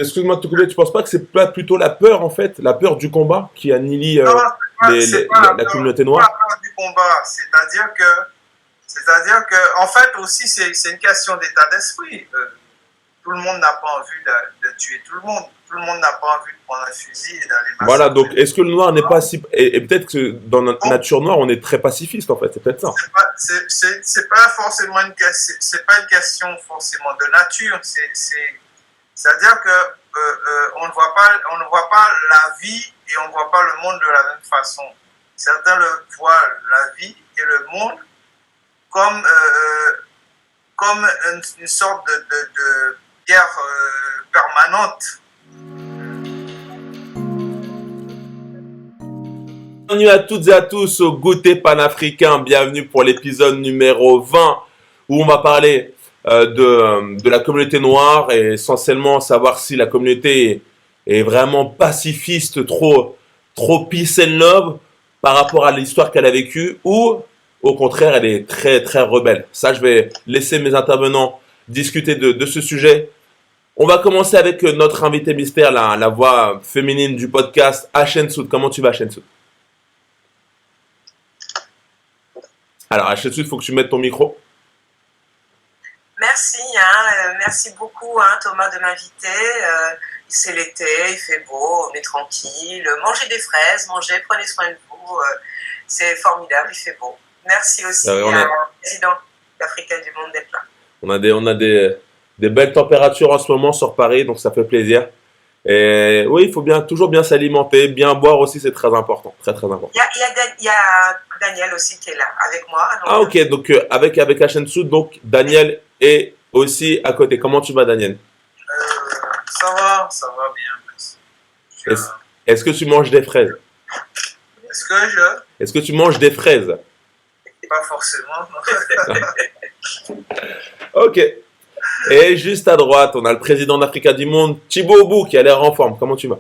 Excuse-moi de te couper, tu penses pas que c'est pas plutôt la peur, en fait, la peur du combat qui annihile Non, c'est pas la communauté pas la noire? peur du combat. C'est-à-dire que, en fait, aussi, c'est une question d'état d'esprit. Tout le monde n'a pas envie de tuer tout le monde. Tout le monde n'a pas envie de prendre un fusil et d'aller Voilà, donc massacrer. est-ce que le noir n'est pas si... Et peut-être que dans notre Donc, nature noire, on est très pacifiste, en fait, c'est peut-être ça. c'est pas forcément c'est pas une question forcément de nature. C'est-à-dire que on ne voit pas la vie et on ne voit pas le monde de la même façon. Certains voient la vie et le monde comme, comme une sorte de guerre permanente. Bienvenue à toutes et à tous au Goûter panafricain. Bienvenue pour l'épisode numéro 20 où on va parler de la communauté noire et essentiellement savoir si la communauté est vraiment pacifiste, trop peace and love par rapport à l'histoire qu'elle a vécue ou au contraire elle est très rebelle. Ça, je vais laisser mes intervenants discuter de ce sujet. On va commencer avec notre invité mystère, la voix féminine du podcast, Ashensoud. Comment tu vas, Ashensoud? Alors, Ashensoud, il faut que tu mettes ton micro. Merci, merci beaucoup Thomas de m'inviter. C'est l'été, il fait beau, on est tranquille. Mangez des fraises, prenez soin de vous. C'est formidable, il fait beau. Merci aussi au président d'Africains du Monde d'être là. On a des belles températures en ce moment sur Paris, donc ça fait plaisir. Et oui, il faut toujours bien s'alimenter, bien boire aussi, c'est très important, très important. Il y a Daniel aussi qui est là avec moi. Donc... Ah ok, donc avec Ashensoud, donc Daniel est aussi à côté. Comment tu vas, Daniel? Ça va bien. Est-ce que tu manges des fraises? Est-ce que tu manges des fraises? Pas forcément. Ok. Et juste à droite, on a le président d'Africains du Monde, Thibaut Obou, qui a l'air en forme. Comment tu vas?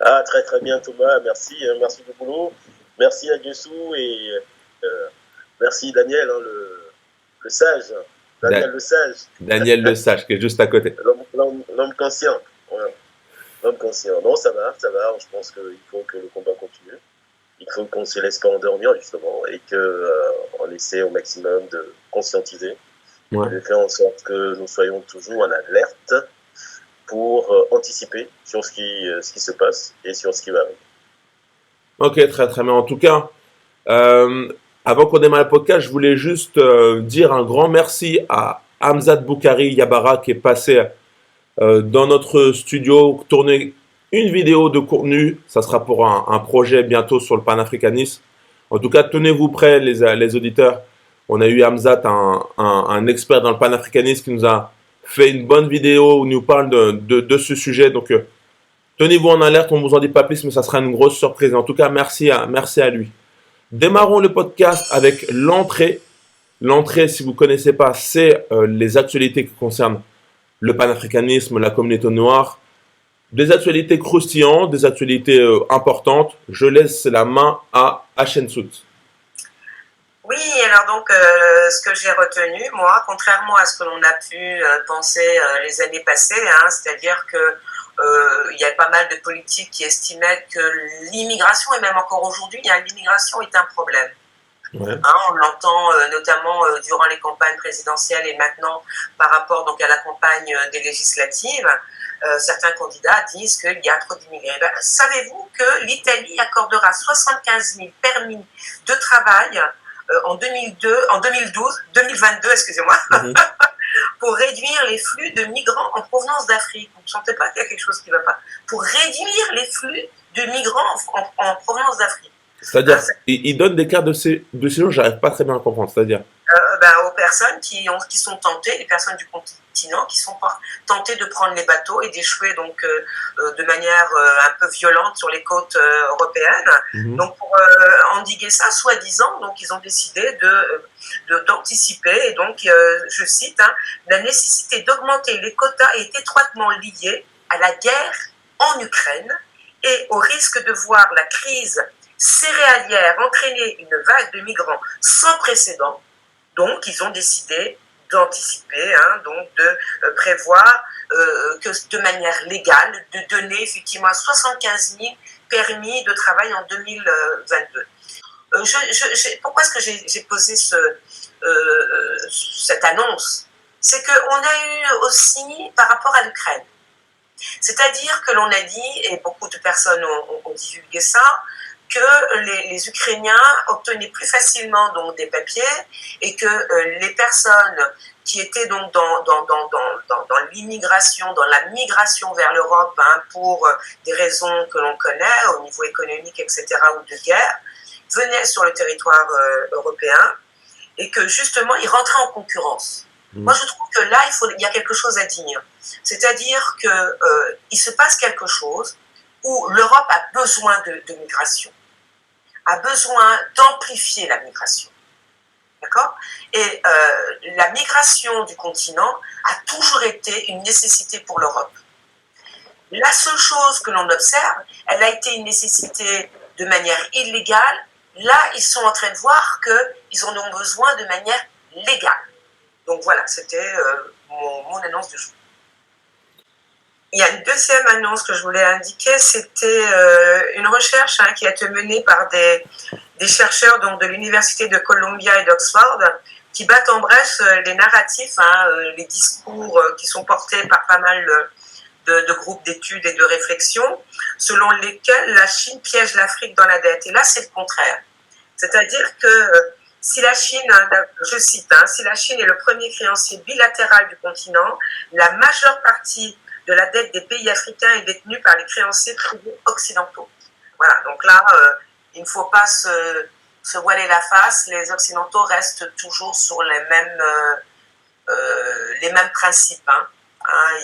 Ah, très bien Thomas, merci du boulot. Merci à Guessou et merci Daniel, le sage. Daniel le sage. Daniel le sage, qui est juste à côté. L'homme conscient. Voilà. L'homme conscient. Non, ça va. Je pense qu'il faut que le combat continue. Il faut qu'on ne se laisse pas endormir, justement, et qu'on essaie au maximum de conscientiser. Ouais. De faire en sorte que nous soyons toujours en alerte pour anticiper sur ce qui se passe et sur ce qui va arriver. Ok, très bien. En tout cas, avant qu'on démarre le podcast, je voulais juste dire un grand merci à Hamzat Boukari Yabara qui est passé dans notre studio, tourner une vidéo de contenu. Ça sera pour un projet bientôt sur le panafricanisme. En tout cas, tenez-vous prêts les auditeurs. On a eu Hamzat, un expert dans le panafricanisme qui nous a fait une bonne vidéo où il nous parle de ce sujet. Donc, tenez-vous en alerte, on ne vous en dit pas plus, mais ça sera une grosse surprise. En tout cas, merci à lui. Démarrons le podcast avec l'entrée. L'entrée, si vous ne connaissez pas, c'est les actualités qui concernent le panafricanisme, la communauté noire. Des actualités croustillantes, des actualités importantes. Je laisse la main à Ashensoud. Oui, alors donc, ce que j'ai retenu, moi, contrairement à ce que l'on a pu penser les années passées, c'est-à-dire que il y a pas mal de politiques qui estimaient que l'immigration, et même encore aujourd'hui, l'immigration est un problème. Ouais. On l'entend notamment durant les campagnes présidentielles et maintenant par rapport donc, à la campagne des législatives. Certains candidats disent qu'il y a trop d'immigrés. Savez-vous que l'Italie accordera 75 000 permis de travail en 2022, excusez-moi, pour réduire les flux de migrants en provenance d'Afrique. Vous ne sentez pas qu'il y a quelque chose qui ne va pas? Pour réduire les flux de migrants en provenance d'Afrique. C'est-à-dire, il donne des cartes de séjour, j'arrive pas très bien à comprendre. C'est-à-dire aux personnes qui sont tentées, les personnes du continent qui sont tentées de prendre les bateaux et d'échouer donc de manière un peu violente sur les côtes européennes. Donc pour endiguer ça, soi-disant, donc ils ont décidé d'anticiper et donc je cite, la nécessité d'augmenter les quotas est étroitement liée à la guerre en Ukraine et au risque de voir la crise céréalière entraîner une vague de migrants sans précédent. Donc, ils ont décidé d'anticiper, donc de prévoir que de manière légale, de donner effectivement 75 000 permis de travail en 2022. Pourquoi est-ce que j'ai posé cette annonce? C'est qu'on a eu aussi par rapport à l'Ukraine. C'est-à-dire que l'on a dit, et beaucoup de personnes ont divulgué ça, que les Ukrainiens obtenaient plus facilement donc des papiers et que les personnes qui étaient donc dans l'immigration, dans la migration vers l'Europe pour des raisons que l'on connaît au niveau économique, etc., ou de guerre, venaient sur le territoire européen et que justement ils rentraient en concurrence. Moi, je trouve que là, il y a quelque chose à dire. C'est-à-dire qu'il se passe quelque chose où l'Europe a besoin de migration, a besoin d'amplifier la migration. D'accord? Et la migration du continent a toujours été une nécessité pour l'Europe. La seule chose que l'on observe, elle a été une nécessité de manière illégale. Là, ils sont en train de voir qu'ils en ont besoin de manière légale. Donc voilà, c'était mon annonce du jour. Il y a une deuxième annonce que je voulais indiquer, c'était une recherche qui a été menée par des chercheurs donc, de l'Université de Columbia et d'Oxford qui battent en brèche les narratifs, les discours qui sont portés par pas mal de groupes d'études et de réflexions, selon lesquels la Chine piège l'Afrique dans la dette. Et là, c'est le contraire. C'est-à-dire que si la Chine, je cite, si la Chine est le premier créancier bilatéral du continent, la majeure partie de la dette des pays africains est détenue par les créanciers privés occidentaux. Voilà, donc là, il ne faut pas se voiler la face. Les Occidentaux restent toujours sur les mêmes principes.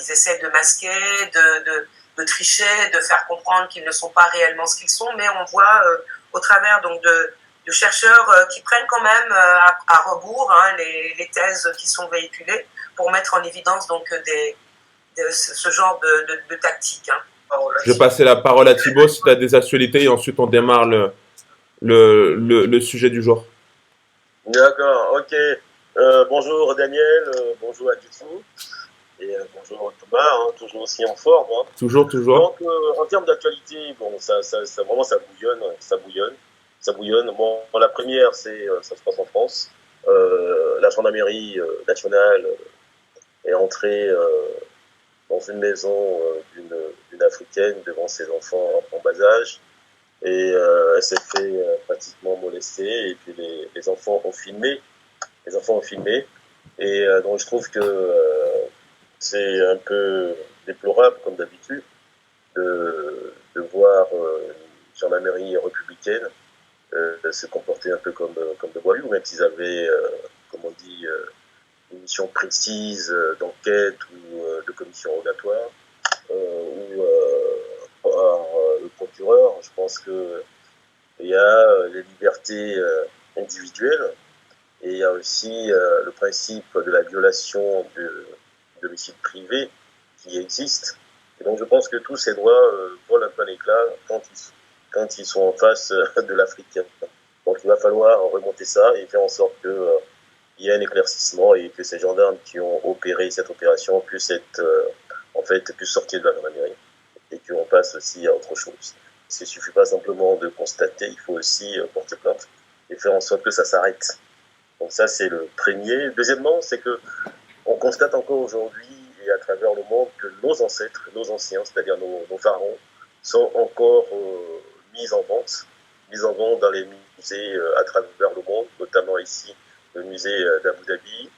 Ils essaient de masquer, de tricher, de faire comprendre qu'ils ne sont pas réellement ce qu'ils sont, mais on voit au travers donc de chercheurs qui prennent quand même à rebours les thèses qui sont véhiculées pour mettre en évidence donc ce genre de tactique. Je vais passer la parole à Thibaut si tu as des actualités et ensuite on démarre le sujet du jour. D'accord, ok. Bonjour Daniel, bonjour à Dutfou et bonjour Thomas, toujours aussi en forme. Toujours. Donc en termes d'actualité, bon, ça vraiment ça bouillonne. Bon, la première, ça se passe en France. La gendarmerie nationale est entrée dans une maison d'une Africaine devant ses enfants en bas âge. Et elle s'est fait pratiquement molester. Et puis les enfants ont filmé. Et donc je trouve que c'est un peu déplorable, comme d'habitude, de voir une gendarmerie républicaine se comporter un peu comme de voyous, même s'ils avaient, comme on dit, une mission précise d'enquête ou de commission rogatoire, ou par le procureur. Je pense qu'il y a les libertés individuelles et il y a aussi le principe de la violation du domicile privé qui existe. Et donc je pense que tous ces droits volent un peu à l'éclat quand ils sont en face de l'Afrique. Donc il va falloir remonter ça et faire en sorte qu'il y ait un éclaircissement et que ces gendarmes qui ont opéré cette opération puissent sortir de la gendarmerie et qu'on passe aussi à autre chose. Il ne suffit pas simplement de constater, il faut aussi porter plainte et faire en sorte que ça s'arrête. Donc ça c'est le premier. Deuxièmement, c'est que on constate encore aujourd'hui et à travers le monde que nos ancêtres, nos anciens, c'est-à-dire nos pharaons, sont encore mis en vente dans les musées à travers le monde, notamment ici le musée d'Abu Dhabi,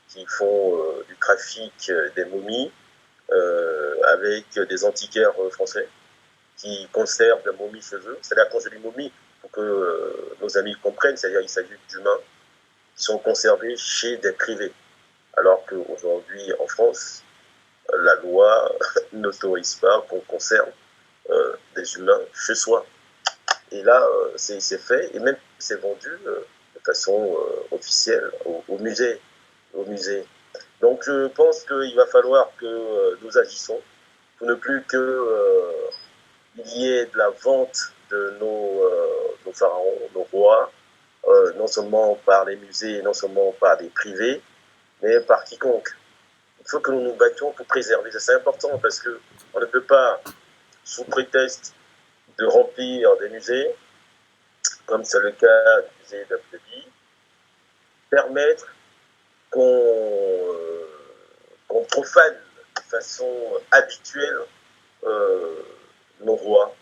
qui font du trafic des momies avec des antiquaires français qui conservent la momie chez eux. C'est-à-dire, quand je dis momie, pour que nos amis comprennent, c'est-à-dire qu'il s'agit d'humains qui sont conservés chez des privés. Alors qu'aujourd'hui, en France, la loi n'autorise pas qu'on conserve des humains chez soi. Et là, c'est fait, et même c'est vendu de façon officielle au musée. Donc je pense qu'il va falloir que nous agissons pour ne plus qu'il y ait de la vente de nos pharaons, nos rois, non seulement par les musées, non seulement par des privés, mais par quiconque. Il faut que nous nous battions pour préserver. Ça, c'est important parce qu'on ne peut pas, sous prétexte de remplir des musées, comme c'est le cas du musée d'Abu Dhabi, permettre qu'on profane de façon habituelle nos rois,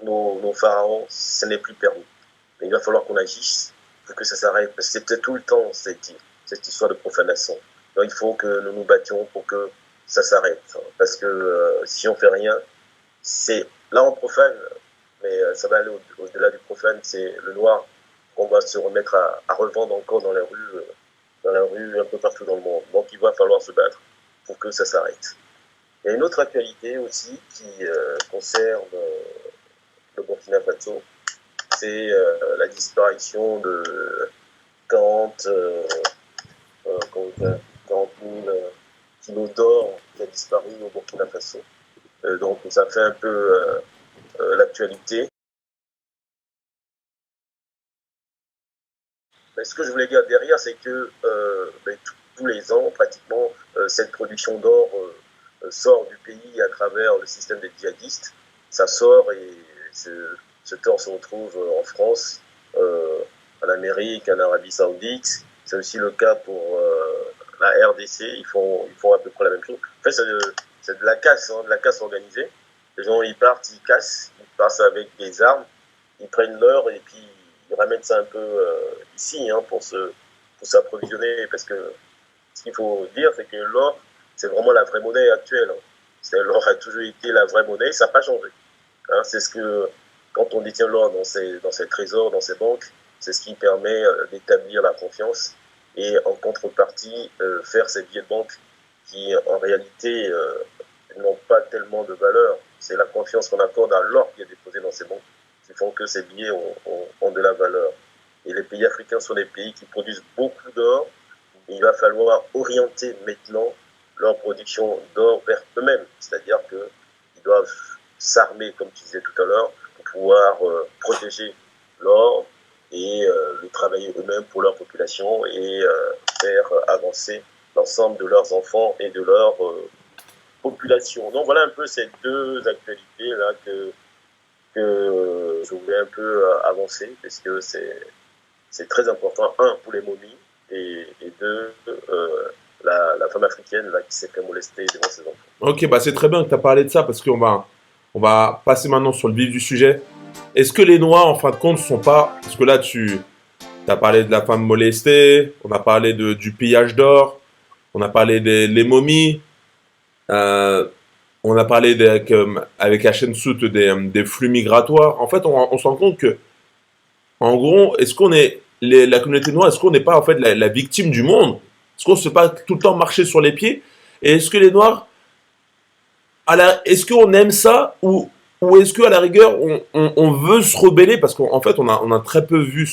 nos pharaons. Ce n'est plus permis. Mais il va falloir qu'on agisse pour que ça s'arrête, parce que c'est peut-être tout le temps cette histoire de profanation. Donc il faut que nous nous battions pour que ça s'arrête, parce que si on fait rien, là on profane, mais ça va aller au-delà du profane. C'est le noir qu'on va se remettre à revendre encore dans la rue un peu partout dans le monde. Donc il va falloir se battre pour que ça s'arrête. Il y a une autre actualité aussi qui concerne le Burkina Faso, c'est la disparition de 40 000 kilos d'or qui a disparu au Burkina Faso. Donc ça fait un peu l'actualité. Mais ce que je voulais dire derrière, c'est que tous les ans, pratiquement, cette production d'or sort du pays à travers le système des djihadistes. Ça sort et ce or se retrouve en France, en Amérique, en Arabie Saoudite. C'est aussi le cas pour la RDC. Ils font à peu près la même chose. En fait, c'est de la casse, de la casse organisée. Les gens, ils partent, ils cassent, ils passent avec des armes, ils prennent l'or et puis ils ramènent ça un peu ici pour s'approvisionner. Parce que ce qu'il faut dire, c'est que l'or, c'est vraiment la vraie monnaie actuelle. L'or a toujours été la vraie monnaie, ça n'a pas changé. C'est ce que, quand on détient l'or dans ses trésors, dans ses banques, c'est ce qui permet d'établir la confiance et en contrepartie faire ces billets de banque qui en réalité n'ont pas tellement de valeur. C'est la confiance qu'on accorde à l'or qui est déposé dans ces banques qui font que ces billets ont de la valeur. Et les pays africains sont des pays qui produisent beaucoup d'or. Il va falloir orienter maintenant leur production d'or vers eux-mêmes. C'est-à-dire qu'ils doivent s'armer, comme tu disais tout à l'heure, pour pouvoir protéger l'or et le travailler eux-mêmes pour leur population et faire avancer l'ensemble de leurs enfants et de leur population. Donc voilà un peu ces deux actualités-là que je voulais un peu avancer, parce que c'est très important, un, pour les momies, et deux, la femme africaine là, qui s'est fait molester devant ses enfants. Ok, bah c'est très bien que tu as parlé de ça, parce qu'on va passer maintenant sur le vif du sujet. Est-ce que les Noirs, en fin de compte, sont pas... Parce que là, tu as parlé de la femme molestée, on a parlé du pillage d'or, on a parlé des momies, on a parlé avec Hachensout des flux migratoires. En fait, on se rend compte que, en gros, est-ce qu'on est... la communauté noire, est-ce qu'on n'est pas en fait la victime du monde? Est-ce qu'on ne se fait pas tout le temps marcher sur les pieds? Et est-ce que les Noirs, est-ce qu'on aime ça, ou est-ce qu'à la rigueur on veut se rebeller? Parce qu'en fait on a très peu vu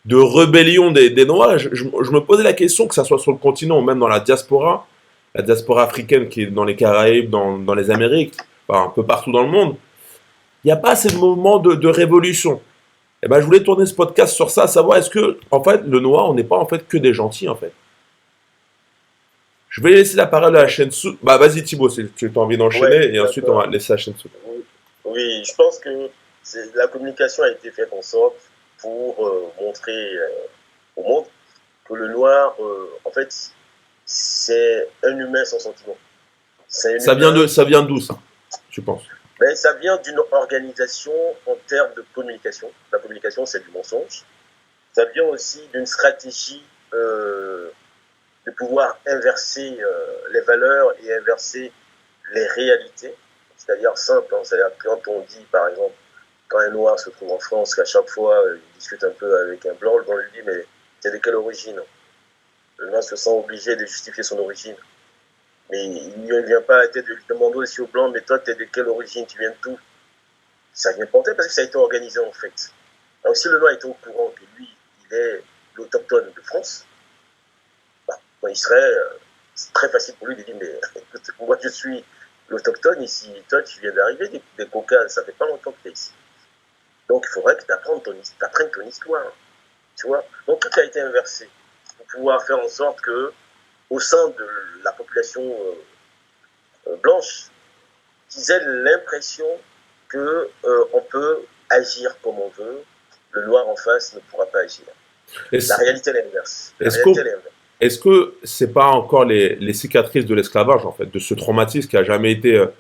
de rébellion des Noirs. Je me posais la question, que ça soit sur le continent ou même dans la diaspora africaine qui est dans les Caraïbes, dans les Amériques, enfin, un peu partout dans le monde, il n'y a pas ces moments de révolution. Et ben, je voulais tourner ce podcast sur ça, savoir est-ce que, en fait, le noir, on n'est pas en fait que des gentils, en fait. Je vais laisser la parole à Hachensout. Bah, vas-y Thibaut, si tu as envie d'enchaîner, et ensuite on va laisser Hachensout. Oui, je pense que la communication a été faite en sorte pour montrer au monde que le noir, en fait, c'est un humain sans sentiment. Ça vient d'où, ça, tu penses? Ben, ça vient d'une organisation en termes de communication. La communication, c'est du mensonge. Ça vient aussi d'une stratégie de pouvoir inverser les valeurs et inverser les réalités. C'est-à-dire simple, c'est-à-dire quand on dit, par exemple, quand un noir se trouve en France, qu'à chaque fois, il discute un peu avec un blanc, le blanc lui dit, mais t'es de quelle origine? Le noir se sent obligé de justifier son origine. Mais il ne vient pas à la tête de lui demander aussi au blanc, mais toi, t'es de quelle origine? Tu viens de tout? Ça vient porter parce que ça a été organisé, en fait. Alors, si le noir était au courant que lui, il est l'autochtone de France, il serait c'est très facile pour lui de dire, mais écoute, moi, je suis l'autochtone ici, toi, tu viens d'arriver des Caucases, ça fait pas longtemps que tu es ici. Donc, il faudrait que tu apprennes ton histoire. Tu vois? Donc, tout a été inversé pour pouvoir faire en sorte que au sein de la population blanche, qu'ils aient l'impression qu'on peut agir comme on veut, le noir en face ne pourra pas agir. La réalité est l'inverse. Est-ce que c'est pas encore les cicatrices de l'esclavage, en fait, de ce traumatisme qui a jamais été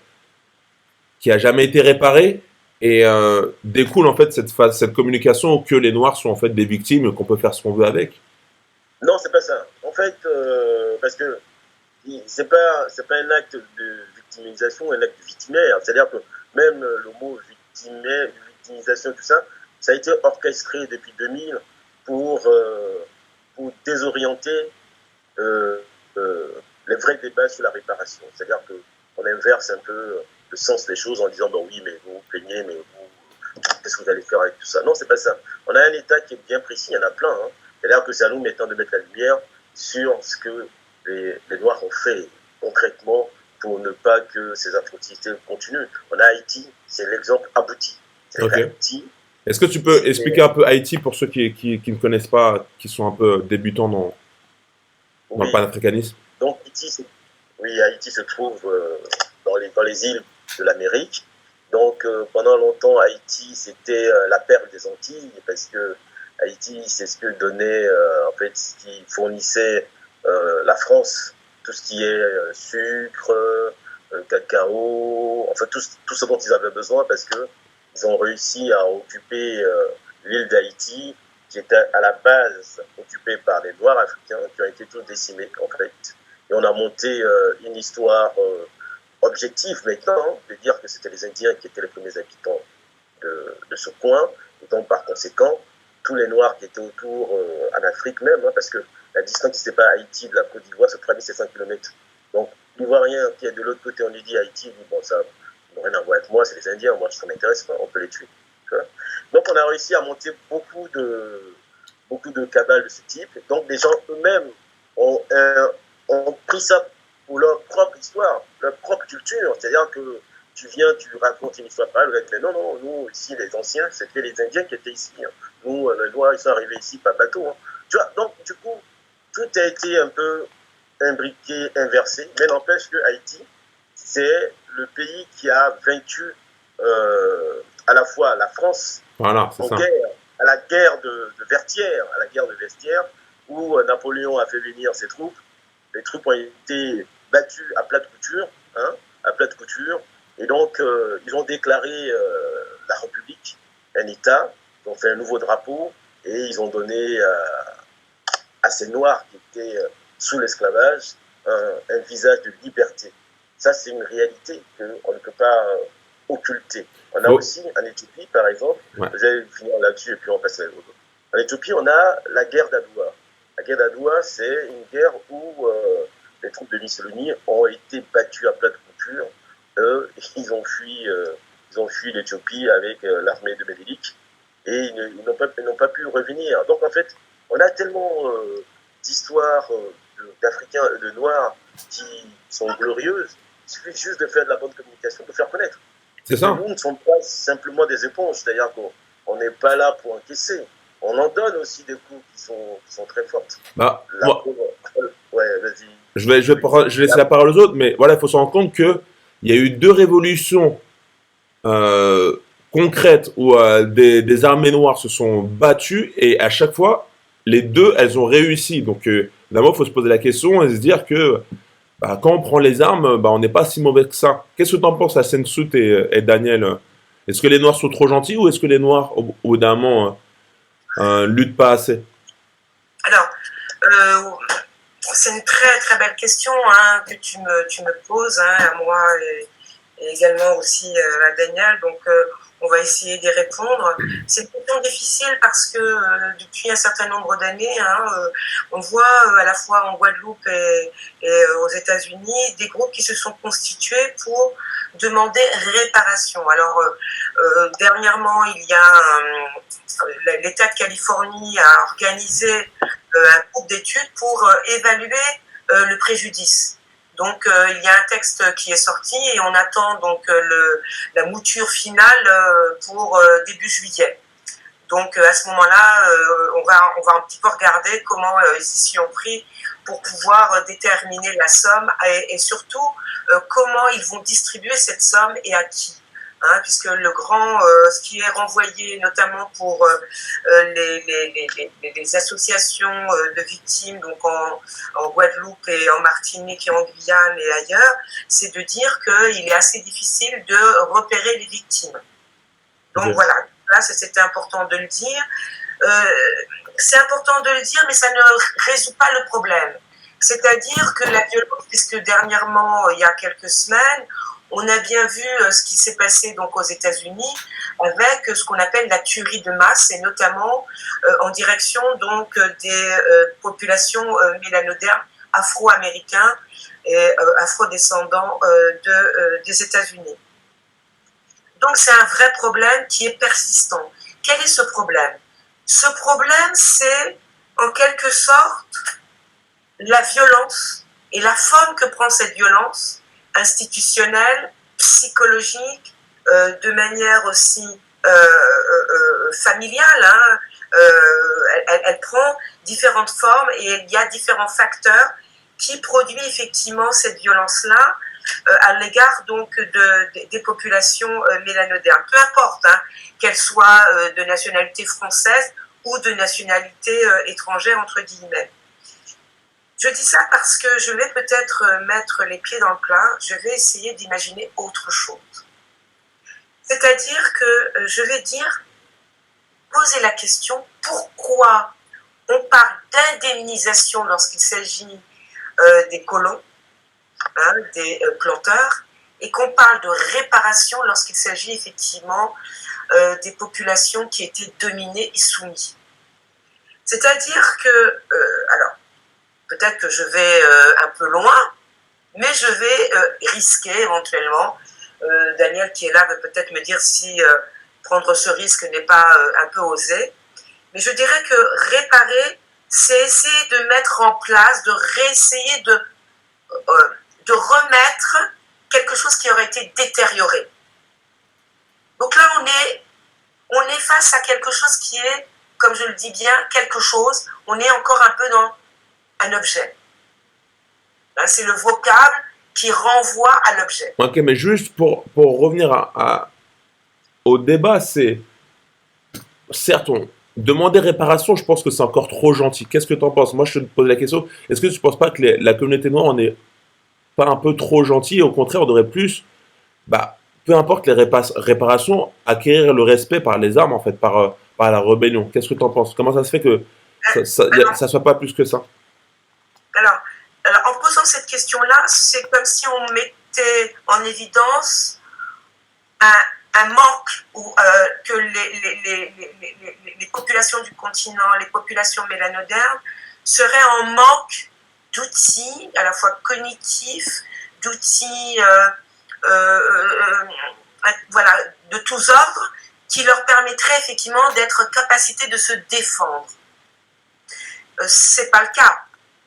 réparé et découle en fait cette communication que les Noirs sont en fait des victimes et qu'on peut faire ce qu'on veut avec? Non, c'est pas ça. En fait, parce que c'est pas un acte de victimisation, un acte victimaire. C'est-à-dire que même le mot victimisation, tout ça, ça a été orchestré depuis 2000 pour désorienter les vrais débats sur la réparation. C'est-à-dire qu'on inverse un peu le sens des choses en disant bon oui, mais vous plaignez, mais vous, qu'est-ce que vous allez faire avec tout ça? Non, c'est pas ça. On a un État qui est bien précis, il y en a plein. Hein. C'est-à-dire que c'est à nous maintenant de mettre la lumière sur ce que les Noirs ont fait concrètement pour ne pas que ces atrocités continuent. On a Haïti, c'est l'exemple abouti. Okay. Haïti. Est-ce que tu peux expliquer un peu Haïti pour ceux qui ne connaissent pas, qui sont un peu débutants dans le panafricanisme? Donc Haïti se trouve dans les îles de l'Amérique. Donc pendant longtemps, Haïti c'était la perle des Antilles parce que Haïti c'est ce que donnait en fait ce qui fournissait la France, tout ce qui est sucre, cacao, enfin tout ce dont ils avaient besoin parce que ils ont réussi à occuper l'île d'Haïti qui était à la base occupée par les Noirs africains qui ont été tous décimés en fait. Et on a monté une histoire objective maintenant de dire que c'était les Indiens qui étaient les premiers habitants de ce coin. Et donc par conséquent, tous les Noirs qui étaient autour en Afrique même, hein, parce que la distance qui sépare Haïti de la Côte d'Ivoire, c'est 3700 km. Donc l'Ivoirien qui est de l'autre côté, on lui dit Haïti, il dit bon ça n'a rien à voir avec moi, c'est les Indiens, moi ça m'intéresse pas, on peut les tuer. Donc on a réussi à monter beaucoup de cabales de ce type. Donc les gens eux-mêmes ont pris ça pour leur propre histoire, leur propre culture. C'est-à-dire que tu viens, tu racontes une histoire pareille, mais non, nous ici les anciens, c'était les Indiens qui étaient ici. Hein. Nous, les Noirs, ils sont arrivés ici par bateau. Hein. Tu vois, donc du coup, tout a été un peu imbriqué, inversé, mais n'empêche que Haïti, c'est le pays qui a vaincu à la fois la France voilà, à la guerre de Vertières, où Napoléon a fait venir ses troupes. Les troupes ont été battues à plate couture, et donc ils ont déclaré la République, un État, ils ont fait un nouveau drapeau et ils ont donné à ces Noirs qui étaient sous l'esclavage un visage de liberté. Ça, c'est une réalité qu'on ne peut pas occulter. On a aussi en Éthiopie, par exemple, je vais finir là-dessus et puis on passe à l'autre. En Éthiopie, on a la guerre d'Adoua. La guerre d'Adoua, c'est une guerre où les troupes de Mussolini ont été battues à plate couture. Ils ont fui l'Éthiopie avec l'armée de Ménélik et ils n'ont pas pu revenir. Donc en fait, on a tellement d'histoires d'Africains et de Noirs qui sont glorieuses. Il suffit juste de faire de la bonne communication, de faire connaître. C'est ça. Nous ne sommes pas simplement des éponges, c'est-à-dire qu'on n'est pas là pour encaisser. On en donne aussi des coups qui sont très fortes. Bah, ouais, vas-y. Je vais laisser la parole aux autres, mais voilà, il faut se rendre compte qu'il y a eu 2 révolutions concrètes où des armées noires se sont battues et à chaque fois, les 2, elles ont réussi. Donc, d'abord, il faut se poser la question et se dire que quand on prend les armes, on n'est pas si mauvais que ça. Qu'est-ce que tu en penses, à Sensout et Daniel? Est-ce que les Noirs sont trop gentils ou est-ce que les Noirs, au bout d'un moment, luttent pas assez? Alors, c'est une très très belle question que tu me poses à moi et également aussi à Daniel. Donc, on va essayer d'y répondre. C'est une question difficile parce que depuis un certain nombre d'années, on voit à la fois en Guadeloupe et aux États-Unis des groupes qui se sont constitués pour demander réparation. Alors, dernièrement, il y a l'État de Californie a organisé un groupe d'études pour évaluer le préjudice. Donc, il y a un texte qui est sorti et on attend donc la mouture finale pour début juillet. Donc à ce moment-là, on va un petit peu regarder comment ils s'y sont pris pour pouvoir déterminer la somme et surtout comment ils vont distribuer cette somme et à qui. Hein, puisque ce qui est renvoyé notamment pour les associations de victimes, donc en Guadeloupe et en Martinique et en Guyane et ailleurs, c'est de dire qu'il est assez difficile de repérer les victimes. Donc voilà, là c'était important de le dire. C'est important de le dire, mais ça ne résout pas le problème. C'est-à-dire que la violence, puisque dernièrement, il y a quelques semaines, on a bien vu ce qui s'est passé donc aux États-Unis avec ce qu'on appelle la tuerie de masse, et notamment en direction donc des populations mélanodermes afro-américains et afro-descendants des États-Unis. Donc c'est un vrai problème qui est persistant. Quel est ce problème? Ce problème, c'est en quelque sorte la violence et la forme que prend cette violence institutionnelle, psychologique, de manière aussi familiale. Hein. Elle prend différentes formes et il y a différents facteurs qui produisent effectivement cette violence-là à l'égard donc des populations mélanodermes. Peu importe, hein, qu'elles soient de nationalité française ou de nationalité étrangère, entre guillemets. Je dis ça parce que je vais peut-être mettre les pieds dans le plat, je vais essayer d'imaginer autre chose. C'est-à-dire que je vais poser la question, pourquoi on parle d'indemnisation lorsqu'il s'agit des colons, hein, des planteurs, et qu'on parle de réparation lorsqu'il s'agit effectivement des populations qui étaient dominées et soumises. C'est-à-dire que, alors, peut-être que je vais un peu loin, mais je vais risquer éventuellement. Daniel qui est là va peut-être me dire si prendre ce risque n'est pas un peu osé. Mais je dirais que réparer, c'est essayer de mettre en place, de réessayer de remettre quelque chose qui aurait été détérioré. Donc là, on est face à quelque chose qui est, comme je le dis bien, quelque chose, on est encore un peu dans un objet. C'est le vocable qui renvoie à l'objet. Ok, mais juste pour revenir au débat, c'est certes, demander réparation, je pense que c'est encore trop gentil. Qu'est-ce que tu en penses? Moi, je te pose la question, est-ce que tu ne penses pas que la communauté noire, on n'est pas un peu trop gentil? Au contraire, on devrait plus, peu importe les réparations, acquérir le respect par les armes, en fait, par la rébellion. Qu'est-ce que tu en penses? Comment ça se fait que ça soit pas plus que ça? Alors, en posant cette question-là, c'est comme si on mettait en évidence un manque ou que les populations du continent, les populations mélanodermes, seraient en manque d'outils, à la fois cognitifs, d'outils voilà, de tous ordres, qui leur permettraient effectivement d'être en capacité de se défendre. C'est pas le cas.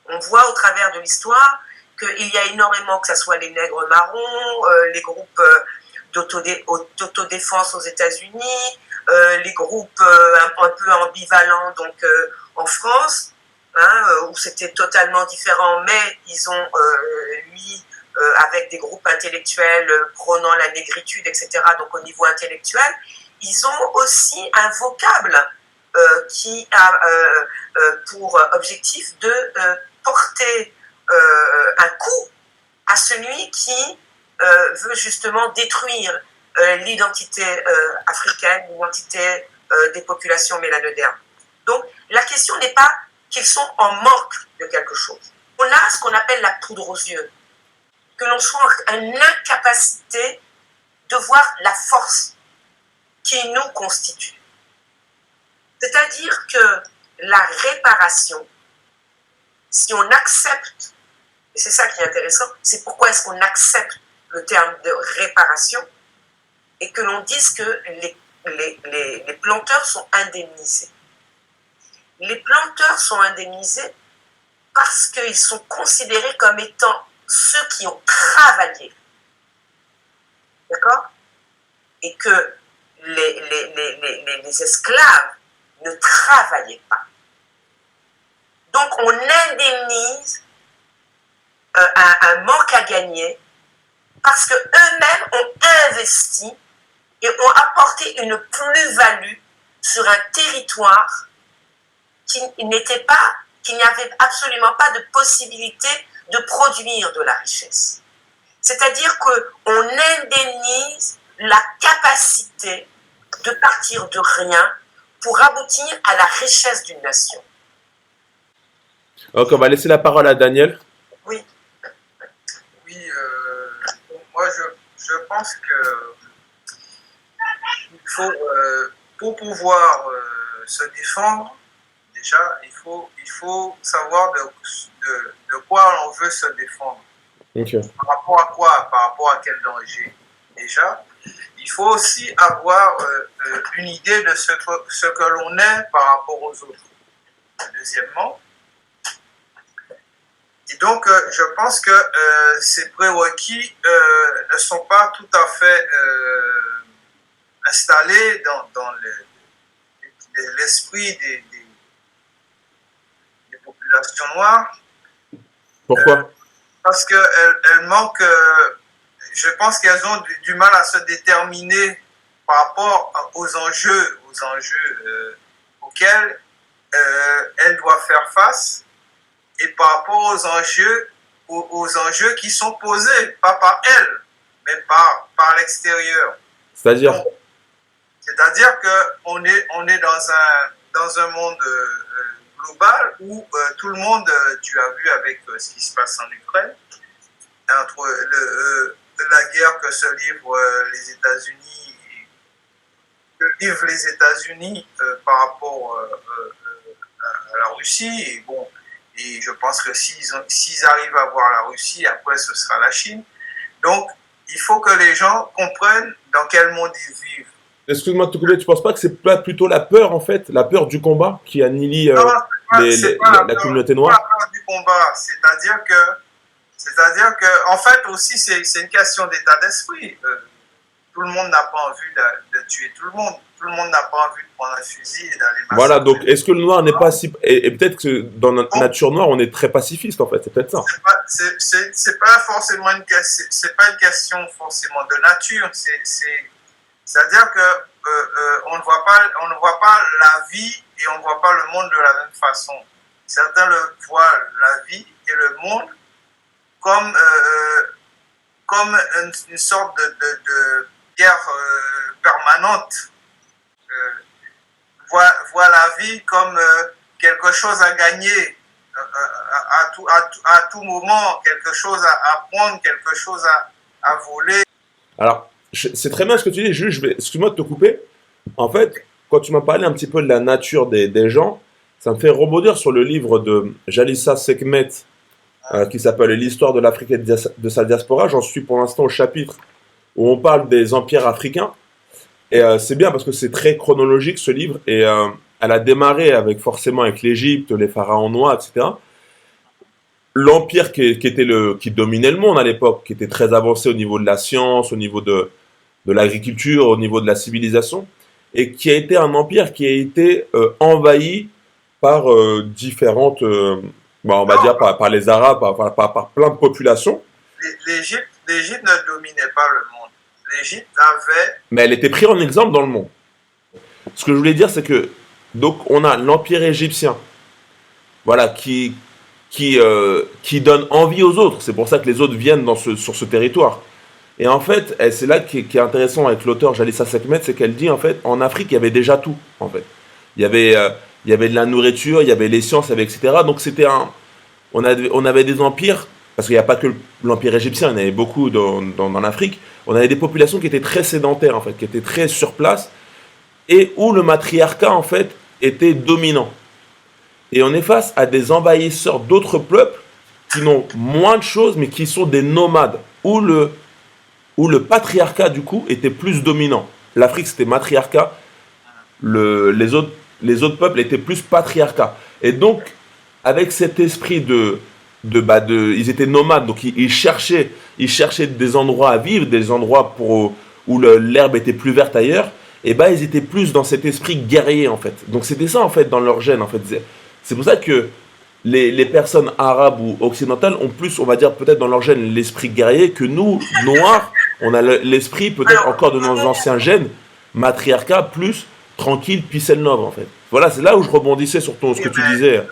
On voit au travers de l'histoire qu'il y a énormément, que ce soit les nègres marrons, les groupes d'autodéfense aux États-Unis, les groupes un peu ambivalents donc, en France, hein, où c'était totalement différent, mais ils ont mis avec des groupes intellectuels prônant la négritude, etc., donc au niveau intellectuel, ils ont aussi un vocable qui a pour objectif de porter un coup à celui qui veut justement détruire l'identité africaine, l'identité des populations mélanodermes. Donc la question n'est pas qu'ils sont en manque de quelque chose. On a ce qu'on appelle la poudre aux yeux, que l'on soit en incapacité de voir la force qui nous constitue. C'est-à-dire que la réparation, si on accepte, et c'est ça qui est intéressant, c'est pourquoi est-ce qu'on accepte le terme de réparation et que l'on dise que les planteurs sont indemnisés. Les planteurs sont indemnisés parce qu'ils sont considérés comme étant ceux qui ont travaillé. D'accord? Et que les esclaves ne travaillaient pas. Donc on indemnise un manque à gagner parce qu'eux-mêmes ont investi et ont apporté une plus-value sur un territoire qui n'y avait absolument pas de possibilité de produire de la richesse. C'est-à-dire qu'on indemnise la capacité de partir de rien pour aboutir à la richesse d'une nation. Donc, on va laisser la parole à Daniel. Oui. Oui, moi je pense que il faut, pour pouvoir se défendre, déjà, il faut savoir de quoi on veut se défendre. Okay. Par rapport à quoi? Par rapport à quel danger? Déjà, il faut aussi avoir une idée de ce que l'on est par rapport aux autres. Deuxièmement, et donc je pense que ces prérequis ne sont pas tout à fait installés dans l'esprit des populations noires. Pourquoi? Parce qu'elles manquent, je pense qu'elles ont du mal à se déterminer par rapport aux enjeux auxquels elles doivent faire face et par rapport aux enjeux qui sont posés, pas par elles, mais par l'extérieur. C'est-à-dire? C'est-à-dire qu'on est dans un monde global où tout le monde, tu as vu avec ce qui se passe en Ukraine, entre la guerre que se livrent les États-Unis, par rapport à la Russie, et bon, et je pense que s'ils arrivent à voir la Russie, après ce sera la Chine. Donc, il faut que les gens comprennent dans quel monde ils vivent. Excuse-moi de te couper, tu penses pas que c'est pas plutôt la peur, en fait, la peur du combat qui annihilie la communauté noire? C'est pas la peur du combat, c'est-à-dire que, en fait, aussi, c'est une question d'état d'esprit. Tout le monde n'a pas envie de tuer tout le monde. Tout le monde n'a pas envie de prendre un fusil et d'aller massacrer. Voilà, donc est-ce que le noir n'est pas si... Et peut-être que dans notre nature noire, on est très pacifiste, en fait, c'est peut-être ça. C'est pas forcément une question forcément de nature. C'est-à-dire que on ne voit pas la vie et on ne voit pas le monde de la même façon. Certains voient la vie et le monde comme une sorte de guerre permanente. Voient la vie comme quelque chose à gagner à tout moment, quelque chose à prendre, quelque chose à voler. Alors, c'est très bien ce que tu dis, juste, excuse-moi de te couper. En fait, quand tu m'as parlé un petit peu de la nature des gens, ça me fait rebondir sur le livre de Jalissa Sekhmet qui s'appelle L'histoire de l'Afrique et de sa diaspora. J'en suis pour l'instant au chapitre où on parle des empires africains. Et c'est bien parce que c'est très chronologique ce livre. Et elle a démarré forcément avec l'Égypte, les pharaons noirs, etc. L'empire qui dominait le monde à l'époque, qui était très avancé au niveau de la science, au niveau de l'agriculture, au niveau de la civilisation, et qui a été un empire qui a été envahi par différentes, on va dire par les Arabes, par plein de populations. L'Égypte ne dominait pas le monde. L'Égypte avait... Mais elle était prise en exemple dans le monde. Ce que je voulais dire, c'est que donc on a l'empire égyptien, voilà, qui donne envie aux autres. C'est pour ça que les autres viennent sur ce territoire. Et en fait, c'est là qui est intéressant avec l'auteur Jalissa Sekhmet, c'est qu'elle dit en fait, en Afrique, il y avait déjà tout. En fait, il y avait de la nourriture, il y avait les sciences, etc. Donc c'était on avait des empires, parce qu'il n'y a pas que l'empire égyptien, il y en avait beaucoup dans l'Afrique. On avait des populations qui étaient très sédentaires en fait, qui étaient très sur place, et où le matriarcat en fait était dominant. Et on est face à des envahisseurs d'autres peuples qui n'ont moins de choses, mais qui sont des nomades, où le patriarcat, du coup, était plus dominant. L'Afrique, c'était matriarcat. Les autres peuples étaient plus patriarcat. Et donc, avec cet esprit ils étaient nomades, donc ils cherchaient des endroits à vivre, des endroits où l'herbe était plus verte ailleurs. et ben ils étaient plus dans cet esprit guerrier en fait. Donc c'était ça en fait dans leur gène en fait. C'est pour ça que les personnes arabes ou occidentales ont plus, on va dire peut-être dans leur gène, l'esprit guerrier que nous, noirs, on a l'esprit peut-être Alors, encore de nos anciens gènes, matriarcat, plus tranquille, peace and love en fait. Voilà, c'est là où je rebondissais sur ce que tu disais.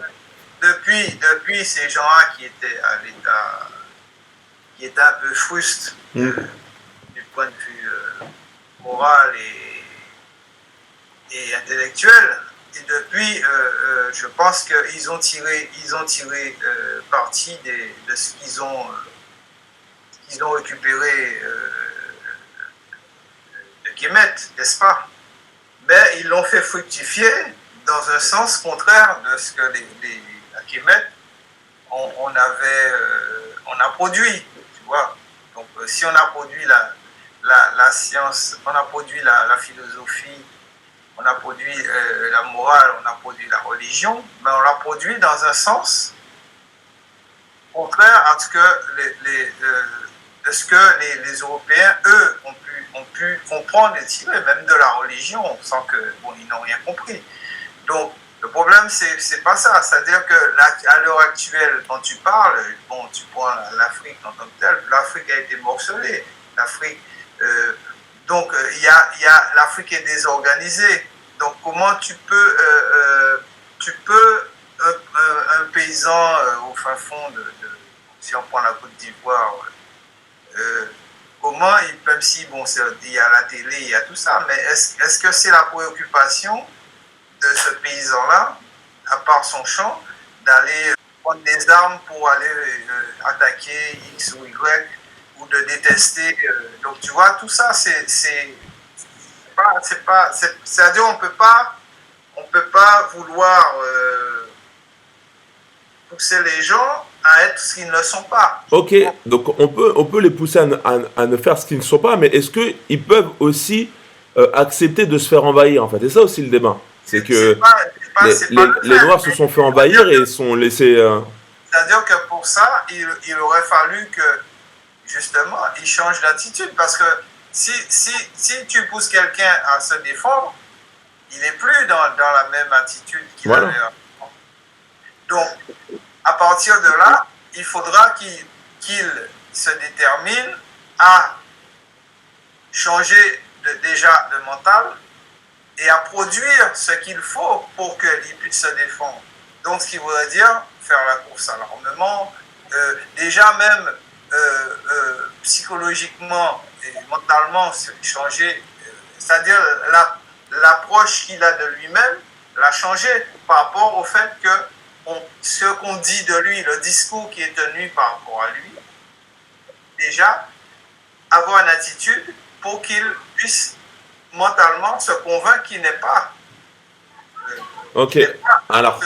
depuis ces gens-là qui étaient à l'état, qui étaient un peu frustres du point de vue moral et intellectuel, et depuis, je pense qu'ils ont tiré parti de ce qu'ils ont récupéré de Kemet, n'est-ce pas? Mais ils l'ont fait fructifier dans un sens contraire de ce que à Kemet, on a produit, tu vois. Donc, si on a produit la science, on a produit la philosophie, on a produit la morale, on a produit la religion, mais on l'a produit dans un sens contraire à ce que les Européens, eux, ont pu comprendre et tirer, même de la religion, sans que, bon, ils n'ont rien compris. Donc, le problème, c'est pas ça. C'est-à-dire qu'à l'heure actuelle, quand tu parles, bon, tu prends l'Afrique en tant que telle, l'Afrique a été morcelée. L'Afrique, donc, l'Afrique est désorganisée. Donc, comment tu peux un paysan au fin fond si on prend la Côte d'Ivoire, comment, même si, bon, il y a la télé, il y a tout ça, mais est-ce que c'est la préoccupation de ce paysan-là, à part son champ, d'aller prendre des armes pour aller attaquer X ou Y, ou de détester. Donc tu vois, tout ça, c'est-à-dire on peut pas vouloir pousser les gens à être ce qu'ils ne sont pas. Ok, donc on peut les pousser à ne faire ce qu'ils ne sont pas, mais est-ce qu'ils peuvent aussi accepter de se faire envahir en fait? Et ça aussi le débat. C'est que les Noirs se sont fait envahir et sont laissés... C'est-à-dire que pour ça, il aurait fallu que, justement, ils changent d'attitude. Parce que si tu pousses quelqu'un à se défendre, il n'est plus dans la même attitude qu'il avait avant. Donc, à partir de là, il faudra qu'il se détermine à changer déjà de mental et à produire ce qu'il faut pour qu'il puisse se défendre. Donc, ce qui voudrait dire faire la course à l'armement, déjà même psychologiquement et mentalement changer, c'est-à-dire l'approche qu'il a de lui-même, l'a changé par rapport au fait que ce qu'on dit de lui, le discours qui est tenu par rapport à lui, déjà avoir une attitude pour qu'il puisse mentalement se convaincre qu'il n'est pas. Ok, alors,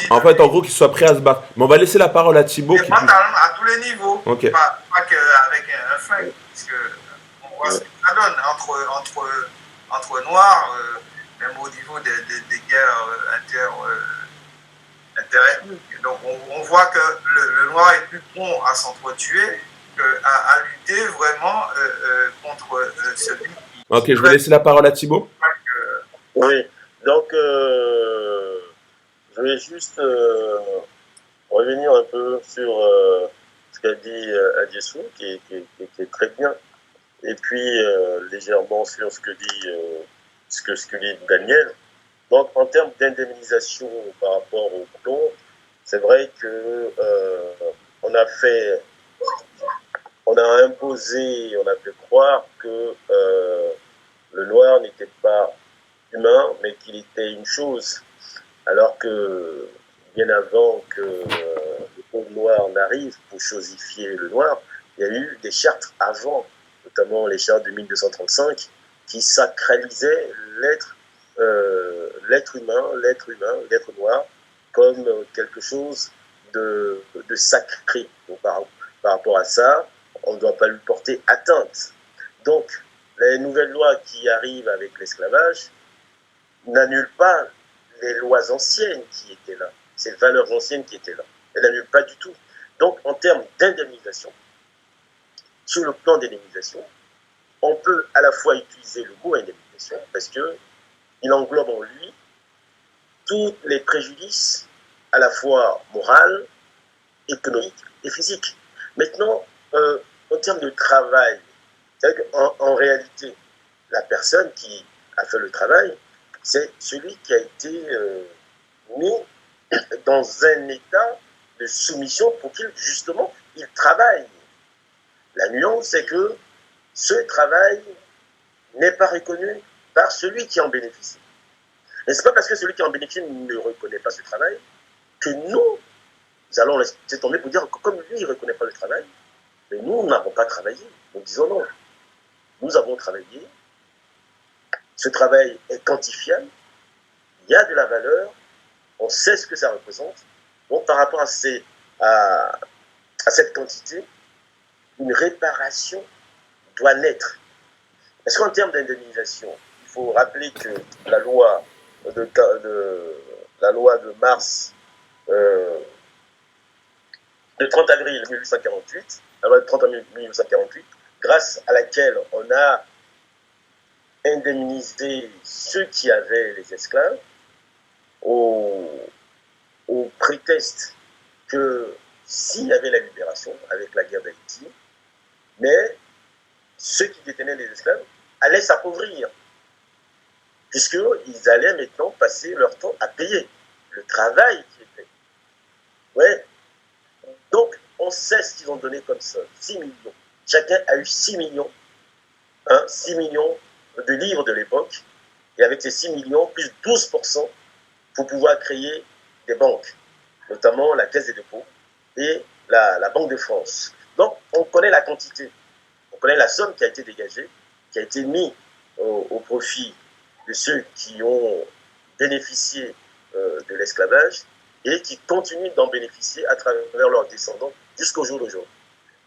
en fait, en gros, qu'il soit prêt à se battre. Mais on va laisser la parole à Thibaut. Mentalement, à tous les niveaux. Okay. Pas qu'avec un flingue, parce que on voit ce que ça donne entre noirs, même au niveau des guerres interethniques. Donc on voit que le noir est plus prompt à s'entretuer qu'à lutter vraiment contre celui qui... Ok, je vais laisser la parole à Thibaut. Oui, donc je vais juste revenir un peu sur ce qu'a dit Adjessou, qui est très bien, et puis légèrement sur ce que dit Daniel. Donc en termes d'indemnisation par rapport au plomb, c'est vrai que on a imposé, on a fait croire que le noir n'était pas humain, mais qu'il était une chose. Alors que bien avant que le code noir n'arrive pour chosifier le noir, il y a eu des chartes avant, notamment les chartes de 1235, qui sacralisaient l'être humain, l'être noir, comme quelque chose de sacré. Donc, par rapport à ça, on ne doit pas lui porter atteinte. Donc, les nouvelles lois qui arrivent avec l'esclavage n'annulent pas les lois anciennes qui étaient là, ces valeurs anciennes qui étaient là. Elles n'annulent pas du tout. Donc, en termes d'indemnisation, sur le plan d'indemnisation, on peut à la fois utiliser le mot indemnisation parce qu'il englobe en lui tous les préjudices à la fois moraux, économiques et physiques. Maintenant, en termes de travail, c'est-à-dire qu'en réalité, la personne qui a fait le travail, c'est celui qui a été mis dans un état de soumission pour qu'il, justement, il travaille. La nuance, c'est que ce travail n'est pas reconnu par celui qui en bénéficie. Et ce n'est pas parce que celui qui en bénéficie ne reconnaît pas ce travail que nous allons laisser tomber pour dire que comme lui, il ne reconnaît pas le travail, mais nous n'avons pas travaillé. Nous disons non. Nous avons travaillé. Ce travail est quantifiable. Il y a de la valeur. On sait ce que ça représente. Donc, par rapport à cette quantité, une réparation doit naître. Parce qu'en termes d'indemnisation, il faut rappeler que la loi de mars, de 30 avril 1848, la loi de 30 avril 1848, grâce à laquelle on a indemnisé ceux qui avaient les esclaves, au prétexte que s'il y avait la libération avec la guerre d'Haïti, mais ceux qui détenaient les esclaves allaient s'appauvrir, puisqu'ils allaient maintenant passer leur temps à payer le travail qui était. Ouais. Donc, on sait ce qu'ils ont donné comme ça, 6 millions. Chacun a eu 6 millions, 6 millions de livres de l'époque, et avec ces 6 millions, plus 12%, pour pouvoir créer des banques, notamment la Caisse des dépôts et la Banque de France. Donc, on connaît la quantité, on connaît la somme qui a été dégagée, qui a été mise au profit de ceux qui ont bénéficié de l'esclavage et qui continuent d'en bénéficier à travers leurs descendants jusqu'au jour d'aujourd'hui.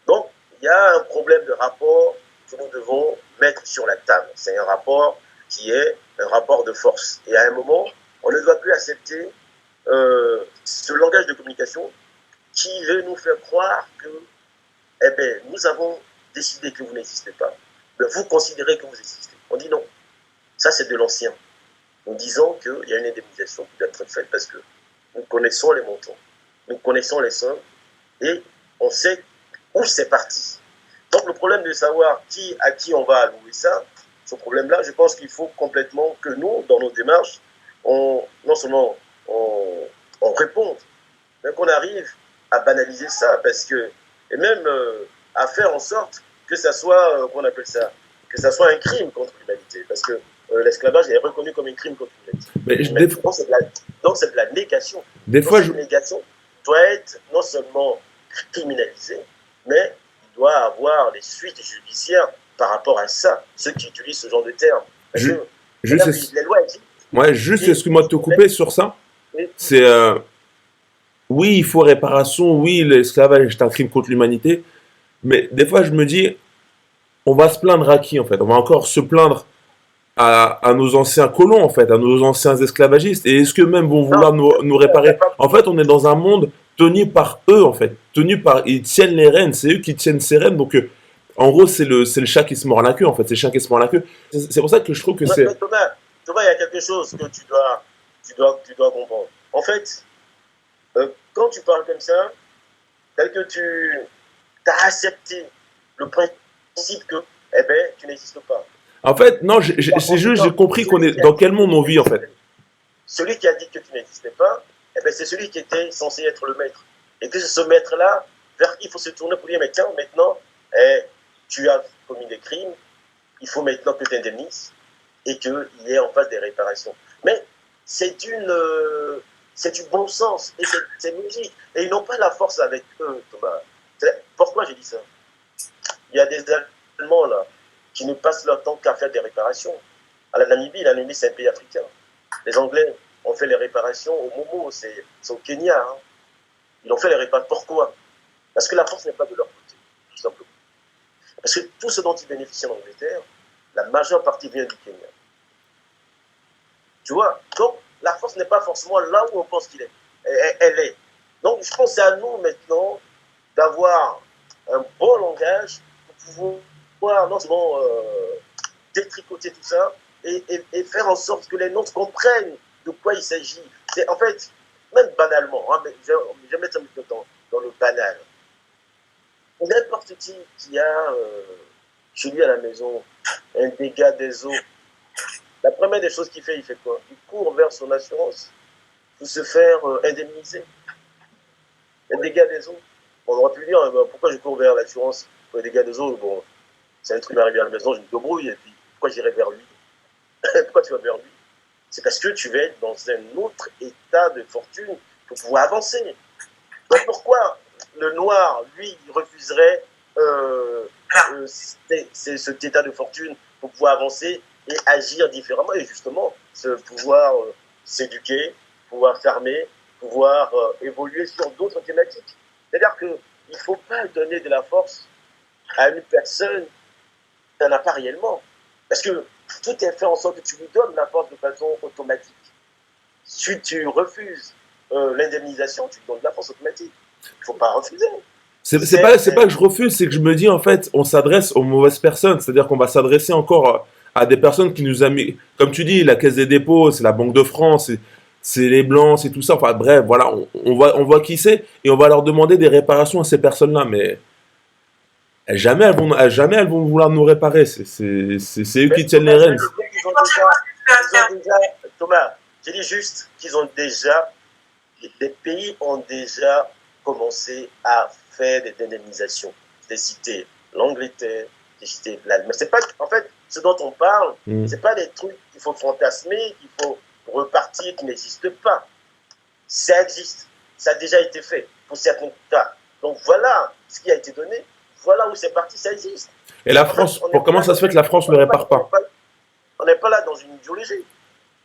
Donc, il y a un problème de rapport que nous devons mettre sur la table. C'est un rapport qui est un rapport de force. Et à un moment, on ne doit plus accepter ce langage de communication qui veut nous faire croire que nous avons décidé que vous n'existez pas. Mais vous considérez que vous existez. On dit non. Ça, c'est de l'ancien. Nous disons qu'il y a une indemnisation qui doit être faite parce que nous connaissons les montants, nous connaissons les sommes et on sait où c'est parti. Donc, le problème de savoir à qui on va allouer ça, ce problème-là, je pense qu'il faut complètement que nous, dans nos démarches, non seulement on réponde, mais qu'on arrive à banaliser ça, et même à faire en sorte que ça soit, qu'on appelle ça, que ça soit un crime contre l'humanité, parce que l'esclavage est reconnu comme un crime contre l'humanité. Donc c'est de la négation. Cette négation doit être non seulement criminalisée, mais il doit avoir des suites judiciaires par rapport à ça, ceux qui utilisent ce genre de termes. Les lois existent. Ouais, juste, excuse-moi de te couper sur ça. Oui. C'est, oui, il faut réparation, oui, l'esclavage est un crime contre l'humanité, mais des fois, je me dis, on va se plaindre à qui, en fait? On va encore se plaindre à nos anciens colons, en fait, à nos anciens esclavagistes, et est-ce que même vont vouloir nous réparer? En fait, on est dans un monde tenu par eux, en fait, ils tiennent les rênes, c'est eux qui tiennent ces rênes, donc en gros, c'est le chat qui se mord la queue, en fait, c'est le chien qui se mord la queue. C'est pour ça que je trouve que c'est... Thomas, il y a quelque chose que tu dois comprendre. En fait, quand tu parles comme ça, tel que tu as accepté le principe que tu n'existes pas. En fait, non, c'est juste, j'ai compris dans quel monde on vit, en fait. Celui qui a dit que tu n'existais pas, c'est celui qui était censé être le maître. Et que ce maître-là, vers qui il faut se tourner pour dire, mais tiens, maintenant, tu as commis des crimes, il faut maintenant que tu indemnises et qu'il y ait en face des réparations. Mais c'est du bon sens et c'est logique. Et ils n'ont pas la force avec eux, Thomas. Pourquoi j'ai dit ça? Il y a des Allemands là qui ne passent leur temps qu'à faire des réparations. À la Namibie, c'est un pays africain. Les Anglais ont fait les réparations au Momo, c'est au Kenya. Hein. Ils ont fait les réparations. Pourquoi? Parce que la force n'est pas de leur côté, tout simplement. Parce que tout ce dont ils bénéficient en Angleterre, la majeure partie vient du Kenya. Tu vois? Donc, la force n'est pas forcément là où on pense qu'il est. Elle est. Donc, je pense que c'est à nous maintenant d'avoir un bon langage pour pouvoir non seulement détricoter tout ça et faire en sorte que les nôtres comprennent de quoi il s'agit. C'est en fait, même banalement, hein, mais je vais mettre ça dans le banal. N'importe qui a chez lui à la maison un dégât des eaux, la première des choses qu'il fait, il fait quoi? Il court vers son assurance pour se faire indemniser. Les dégâts des eaux. On aurait pu dire, pourquoi je cours vers l'assurance pour les dégâts des eaux? Bon, c'est un truc qui m'est arrivé à la maison, je me débrouille, et puis pourquoi j'irai vers lui? Pourquoi tu vas vers lui? C'est parce que tu vas être dans un autre état de fortune pour pouvoir avancer. Donc pourquoi le noir, lui, il refuserait cet état de fortune pour pouvoir avancer et agir différemment et justement pouvoir s'éduquer, pouvoir fermer, pouvoir évoluer sur d'autres thématiques. C'est-à-dire qu'il ne faut pas donner de la force à une personne qui n'en a pas réellement. Parce que tout est fait en sorte que tu lui donnes la force de façon automatique. Si tu refuses l'indemnisation, tu lui donnes de la force automatique. Il ne faut pas refuser. C'est pas que je refuse, c'est que je me dis, en fait, on s'adresse aux mauvaises personnes. C'est-à-dire qu'on va s'adresser encore à des personnes qui nous ont mis, comme tu dis, la Caisse des dépôts, c'est la Banque de France, c'est les Blancs, c'est tout ça. Enfin bref, voilà, on voit qui c'est et on va leur demander des réparations à ces personnes-là. Mais jamais elles vont vouloir nous réparer. C'est eux qui tiennent les rênes. Thomas, j'ai dit juste qu'ils ont déjà, les pays ont déjà commencé à faire des indemnisations. J'ai cité l'Angleterre, j'ai cité l'Allemagne. C'est pas, en fait, ce dont on parle, c'est pas des trucs qu'il faut fantasmer, qu'il faut repartir, qui n'existent pas. Ça existe. Ça a déjà été fait pour certains cas. Donc voilà ce qui a été donné. Voilà où c'est parti, ça existe. Et la France, comment ça se fait que la France ne le répare pas? On n'est pas là dans une idéologie.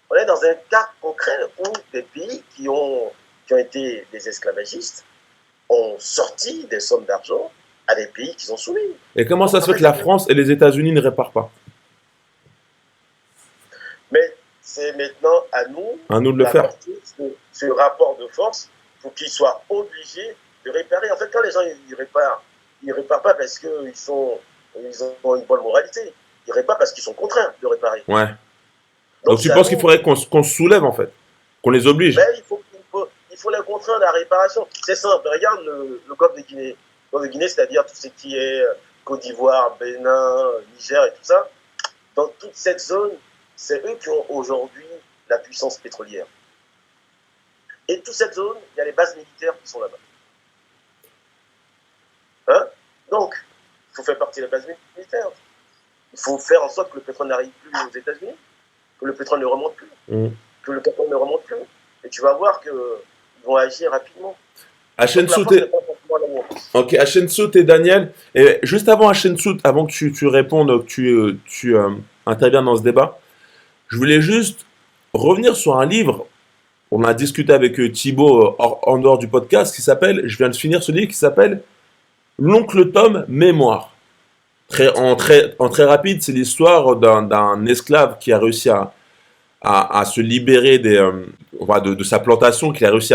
On est dans un cas concret où des pays qui ont été des esclavagistes ont sorti des sommes d'argent à des pays qui sont soumis. Et comment ça se fait que la France et les États-Unis ne réparent pas? Mais c'est maintenant à nous de le faire. Ce rapport de force pour qu'ils soient obligés de réparer. En fait, quand les gens ils réparent pas parce qu'ils ont une bonne moralité. Ils réparent parce qu'ils sont contraints de réparer. Ouais. Donc tu penses qu'il faudrait qu'on se soulève en fait, qu'on les oblige? Mais il faut les contraindre à la réparation. C'est simple. Regarde le golfe de Guinée. Le golfe de Guinée, c'est-à-dire tout ce qui est Côte d'Ivoire, Bénin, Niger et tout ça. Dans toute cette zone, c'est eux qui ont aujourd'hui la puissance pétrolière. Et toute cette zone, il y a les bases militaires qui sont là-bas. Hein? Donc, il faut faire partie des bases militaires. Il faut faire en sorte que le pétrole n'arrive plus aux États-Unis, que le pétrole ne remonte plus, que le pétrole ne remonte plus. Et tu vas voir qu'ils vont agir rapidement. Hachensout et Daniel. Et juste avant Hachensout, avant que tu répondes, que tu interviennes dans ce débat, je voulais juste revenir sur un livre. On a discuté avec Thibaut en dehors du podcast, qui s'appelle, je viens de finir ce livre, qui s'appelle L'Oncle Tom Mémoire. En très rapide, c'est l'histoire d'un esclave qui a réussi à se libérer de sa plantation, qui a réussi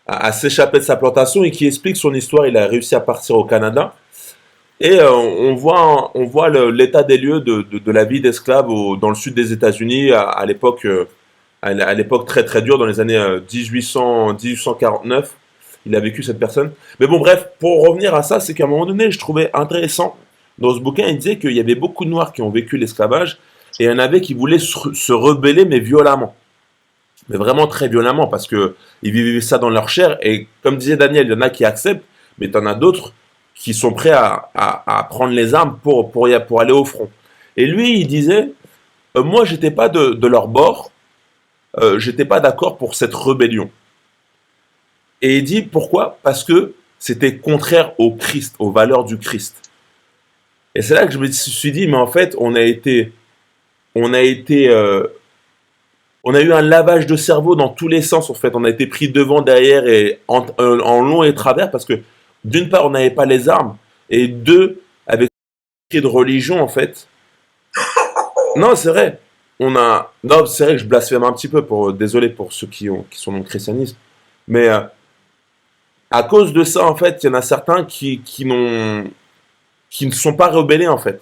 à s'échapper de sa plantation et qui explique son histoire. Il a réussi à partir au Canada. Et on voit l'état des lieux de la vie d'esclave dans le sud des États-Unis à l'époque très très dure, dans les années 1849. Il a vécu cette personne. Mais bon, bref, pour revenir à ça, c'est qu'à un moment donné, je trouvais intéressant, dans ce bouquin, il disait qu'il y avait beaucoup de Noirs qui ont vécu l'esclavage, et il y en avait qui voulaient se rebeller, mais violemment. Mais vraiment très violemment, parce qu'ils vivaient ça dans leur chair, et comme disait Daniel, il y en a qui acceptent, mais il y en a d'autres qui sont prêts à prendre les armes pour aller au front. Et lui, il disait, moi, j'étais pas de leur bord, j'étais pas d'accord pour cette rébellion. Et il dit pourquoi? Parce que c'était contraire au Christ, aux valeurs du Christ. Et c'est là que je me suis dit, mais en fait, on a eu un lavage de cerveau dans tous les sens. En fait, on a été pris devant, derrière et en long et travers parce que d'une part, on n'avait pas les armes et deux, avec de religion en fait. Non, c'est vrai. Non, c'est vrai que je blasphème un petit peu. Désolé pour ceux qui sont dans le christianisme, mais à cause de ça, en fait, il y en a certains qui ne sont pas rebellés, en fait.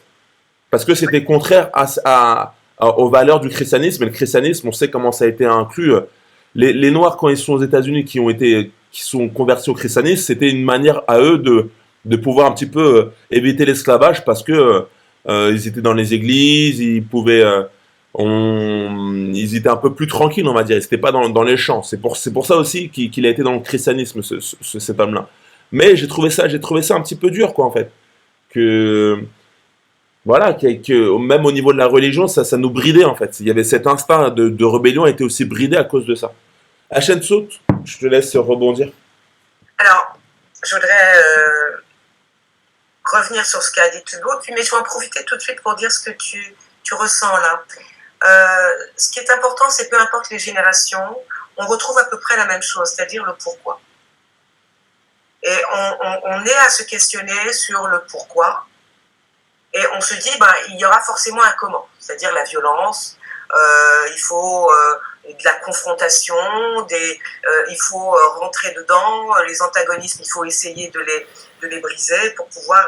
parce que c'était contraire aux valeurs du christianisme. Et le christianisme, on sait comment ça a été inclus. Les Noirs, quand ils sont aux États-Unis, qui sont convertis au christianisme, c'était une manière à eux de pouvoir un petit peu éviter l'esclavage, parce que ils étaient dans les églises, ils pouvaient, ils étaient un peu plus tranquilles, on va dire. Ils n'étaient pas dans les champs. C'est pour ça aussi qu'il a été dans le christianisme, cet homme-là. Mais j'ai trouvé ça un petit peu dur, quoi, en fait. Que voilà, même au niveau de la religion, ça nous bridait, en fait. Il y avait cet instinct de rébellion, était aussi bridé à cause de ça. Hachem Sout, je te laisse rebondir. Alors, je voudrais revenir sur ce qu'a dit Thibaut, mais je vais en profiter tout de suite pour dire ce que tu ressens là. Ce qui est important, c'est peu importe les générations, on retrouve à peu près la même chose, c'est-à-dire le pourquoi. Et on est à se questionner sur le pourquoi, et on se dit, il y aura forcément un comment, c'est-à-dire la violence, il faut de la confrontation, il faut rentrer dedans, les antagonismes, il faut essayer de les briser pour pouvoir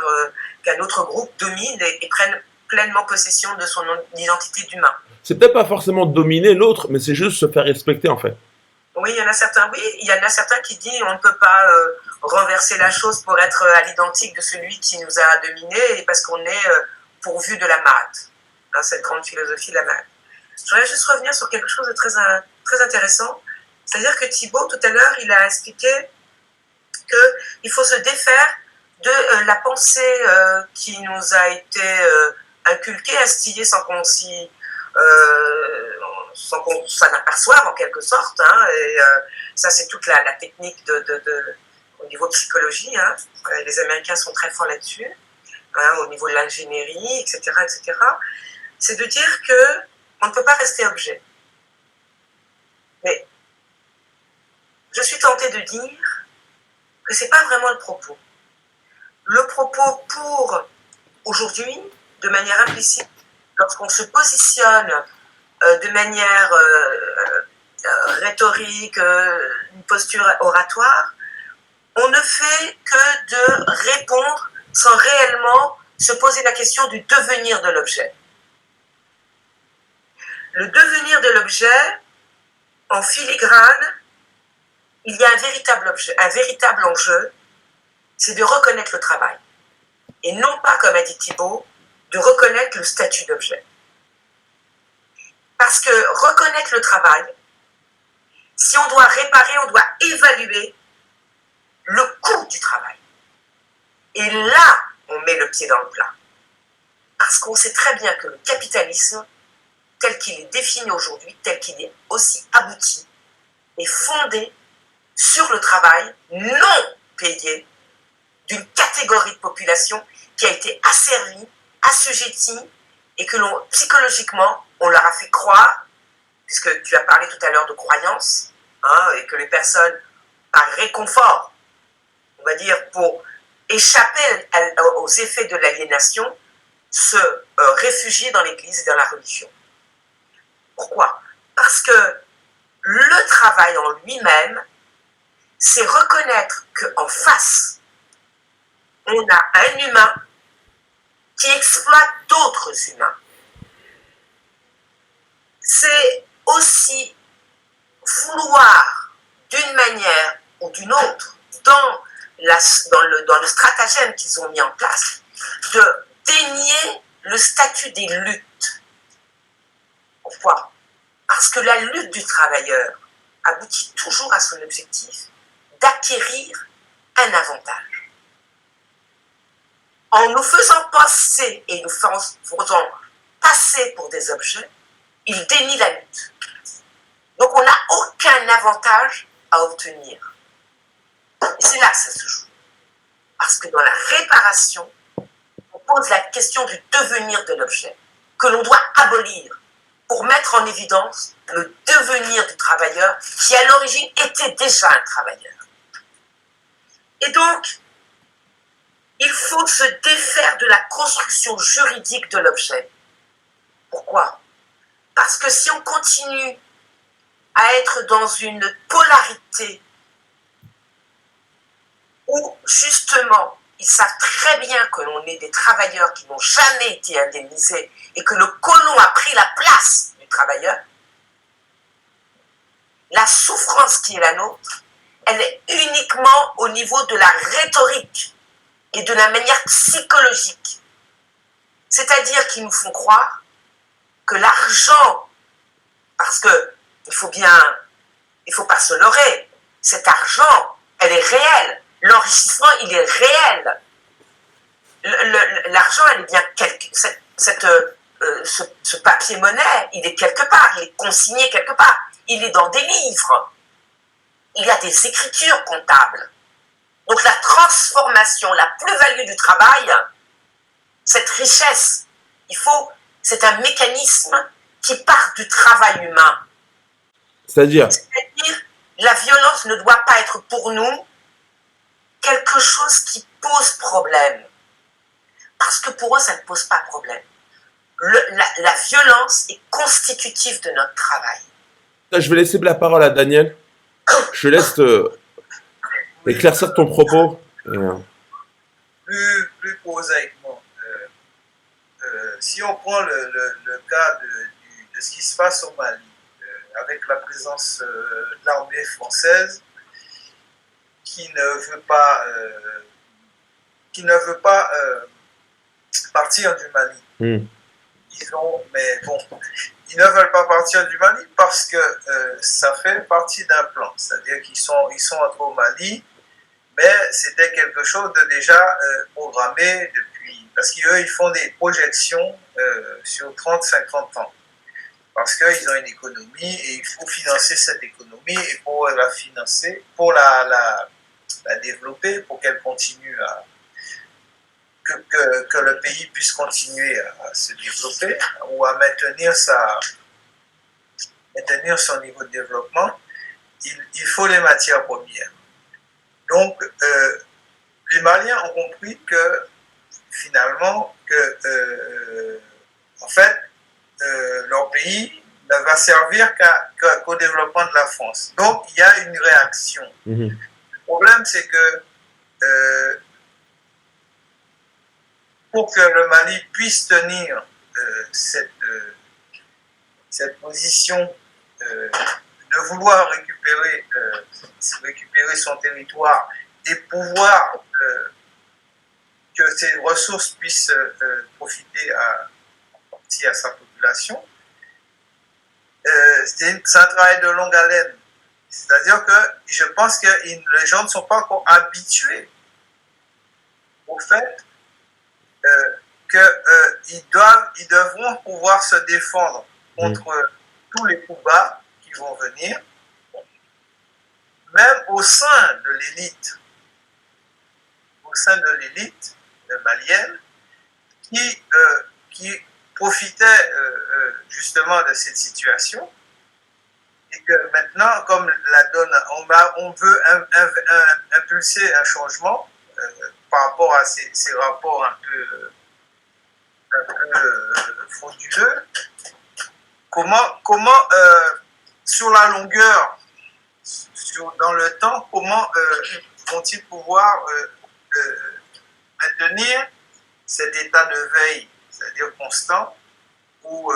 qu'un autre groupe domine et prenne pleinement possession de son identité d'humain. C'est peut-être pas forcément dominer l'autre, mais c'est juste se faire respecter, en fait. Oui, il y en a certains qui disent on ne peut pas renverser la chose pour être à l'identique de celui qui nous a dominés, parce qu'on est pourvu de la maths, cette grande philosophie de la maths. Je voudrais juste revenir sur quelque chose de très, très intéressant, c'est-à-dire que Thibaut, tout à l'heure, il a expliqué qu'il faut se défaire de la pensée qui nous a été inculquée, instillée sans qu'on s'en aperçoive en quelque sorte, et ça c'est toute la technique au niveau de psychologie, les Américains sont très forts là-dessus, au niveau de l'ingénierie, etc., etc., c'est de dire qu'on ne peut pas rester objet. Mais je suis tentée de dire que ce n'est pas vraiment le propos. Le propos pour aujourd'hui, de manière implicite, lorsqu'on se positionne de manière rhétorique, une posture oratoire, on ne fait que de répondre sans réellement se poser la question du devenir de l'objet. Le devenir de l'objet, en filigrane, il y a un véritable enjeu, c'est de reconnaître le travail. Et non pas, comme a dit Thibaut, de reconnaître le statut d'objet. Parce que reconnaître le travail, si on doit réparer, on doit évaluer le coût du travail. Et là, on met le pied dans le plat. Parce qu'on sait très bien que le capitalisme, tel qu'il est défini aujourd'hui, tel qu'il est aussi abouti, est fondé sur le travail non payé d'une catégorie de population qui a été asservie, assujettie, et que psychologiquement, on leur a fait croire, puisque tu as parlé tout à l'heure de croyance, et que les personnes, par réconfort, on va dire, pour échapper aux effets de l'aliénation, se réfugier dans l'Église et dans la religion. Pourquoi? Parce que le travail en lui-même, c'est reconnaître qu'en face, on a un humain qui exploite d'autres humains. C'est aussi vouloir, d'une manière ou d'une autre, dans le stratagème qu'ils ont mis en place, de dénier le statut des luttes. Pourquoi? Parce que la lutte du travailleur aboutit toujours à son objectif d'acquérir un avantage. En nous faisant passer et nous faisant passer pour des objets, il dénie la lutte. Donc on n'a aucun avantage à obtenir. Et c'est là que ça se joue. Parce que dans la réparation, on pose la question du devenir de l'objet, que l'on doit abolir pour mettre en évidence le devenir du travailleur qui à l'origine était déjà un travailleur. Et donc, il faut se défaire de la construction juridique de l'objet. Pourquoi? Parce que si on continue à être dans une polarité où justement ils savent très bien que l'on est des travailleurs qui n'ont jamais été indemnisés et que le colon a pris la place du travailleur. La souffrance qui est la nôtre, elle est uniquement au niveau de la rhétorique et de la manière psychologique. C'est-à-dire qu'ils nous font croire que l'argent, parce que il faut pas se leurrer, cet argent, elle est réelle. L'enrichissement, il est réel. L'argent, elle est bien ce papier-monnaie, il est quelque part, il est consigné quelque part. Il est dans des livres. Il y a des écritures comptables. Donc la transformation, la plus-value du travail, cette richesse, c'est un mécanisme qui part du travail humain. C'est-à-dire, la violence ne doit pas être pour nous quelque chose qui pose problème. Parce que pour eux, ça ne pose pas problème. La violence est constitutive de notre travail. je vais laisser la parole à Daniel. Je laisse éclaircir ton propos. Plus prosaïquement, si on prend le cas de ce qui se passe au Mali, avec la présence de l'armée française qui ne veut pas partir du Mali. Mais bon, ils ne veulent pas partir du Mali parce que ça fait partie d'un plan. C'est-à-dire qu'ils sont entrés au Mali, mais c'était quelque chose de déjà programmé depuis. Parce qu'eux, ils font des projections sur 30-50 ans. Parce qu'ils ont une économie et il faut financer cette économie. Et pour la financer, pour la développer, pour qu'elle continue à. Que le pays puisse continuer à se développer ou à maintenir son niveau de développement, il faut les matières premières. Donc, les Maliens ont compris que finalement, en fait, leur pays ne va servir qu'au développement de la France. Donc, il y a une réaction. Le problème, c'est que pour que le Mali puisse tenir cette position de vouloir récupérer son territoire et pouvoir que ces ressources puissent profiter en partie à sa population, c'est un travail de longue haleine. C'est-à-dire que je pense que les gens ne sont pas encore habitués au fait qu'ils devront pouvoir se défendre contre tous les coups bas qui vont venir, même au sein de l'élite malienne, qui profitait justement de cette situation, et que maintenant, comme la donne, on veut impulser un changement par rapport à ces rapports un peu frauduleux. Comment sur la longueur, dans le temps, comment vont-ils pouvoir maintenir cet état de veille, c'est-à-dire constant, où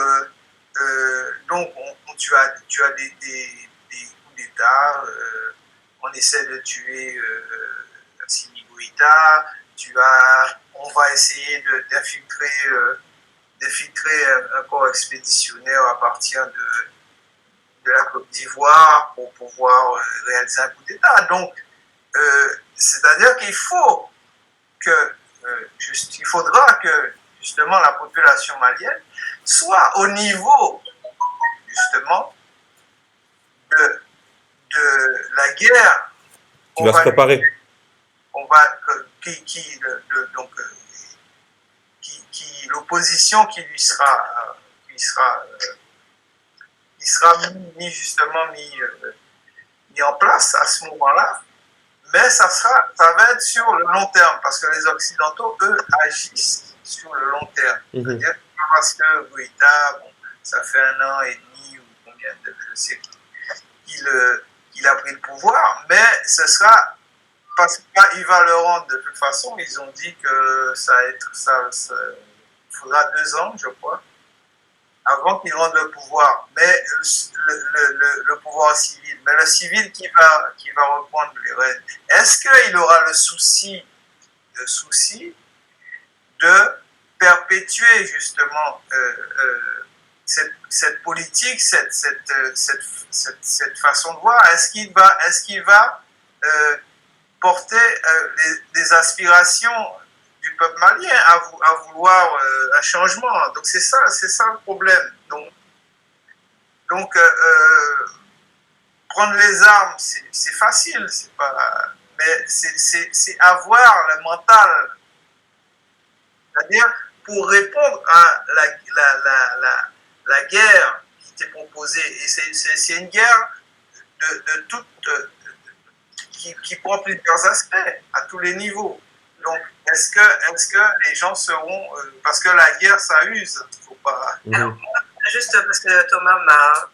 donc tu as des coups d'État, on essaie de tuer Assimi Goïta, on va essayer d'infiltrer un corps expéditionnaire à partir de la Côte d'Ivoire pour pouvoir réaliser un coup d'État. Donc, c'est-à-dire qu'il faudra que justement la population malienne soit au niveau justement de la guerre. Qui va se préparer. L'opposition qui sera mis en place à ce moment-là, mais ça va être sur le long terme, parce que les Occidentaux, eux, agissent sur le long terme. C'est-à-dire parce que Goïta, ça fait 1 an et demi ou combien de, je sais, qu'il a pris le pouvoir, mais ce sera parce qu'il va le rendre de toute façon. Ils ont dit que ça faudra 2 ans, je crois, avant qu'il rende le pouvoir. Mais le pouvoir civil. Mais le civil qui va reprendre les rênes. Est-ce qu'il aura le souci de perpétuer justement cette politique, cette façon de voir? Est-ce qu'il va porter les aspirations du peuple malien à vouloir un changement? Donc c'est ça le problème. Donc prendre les armes, c'est facile, mais c'est avoir le mental. C'est-à-dire, pour répondre à la guerre qui était proposée, et c'est une guerre qui prend plusieurs aspects, à tous les niveaux. Donc, est-ce que les gens seront... parce que la guerre, ça use. Faut pas... Alors, juste parce que Thomas m'a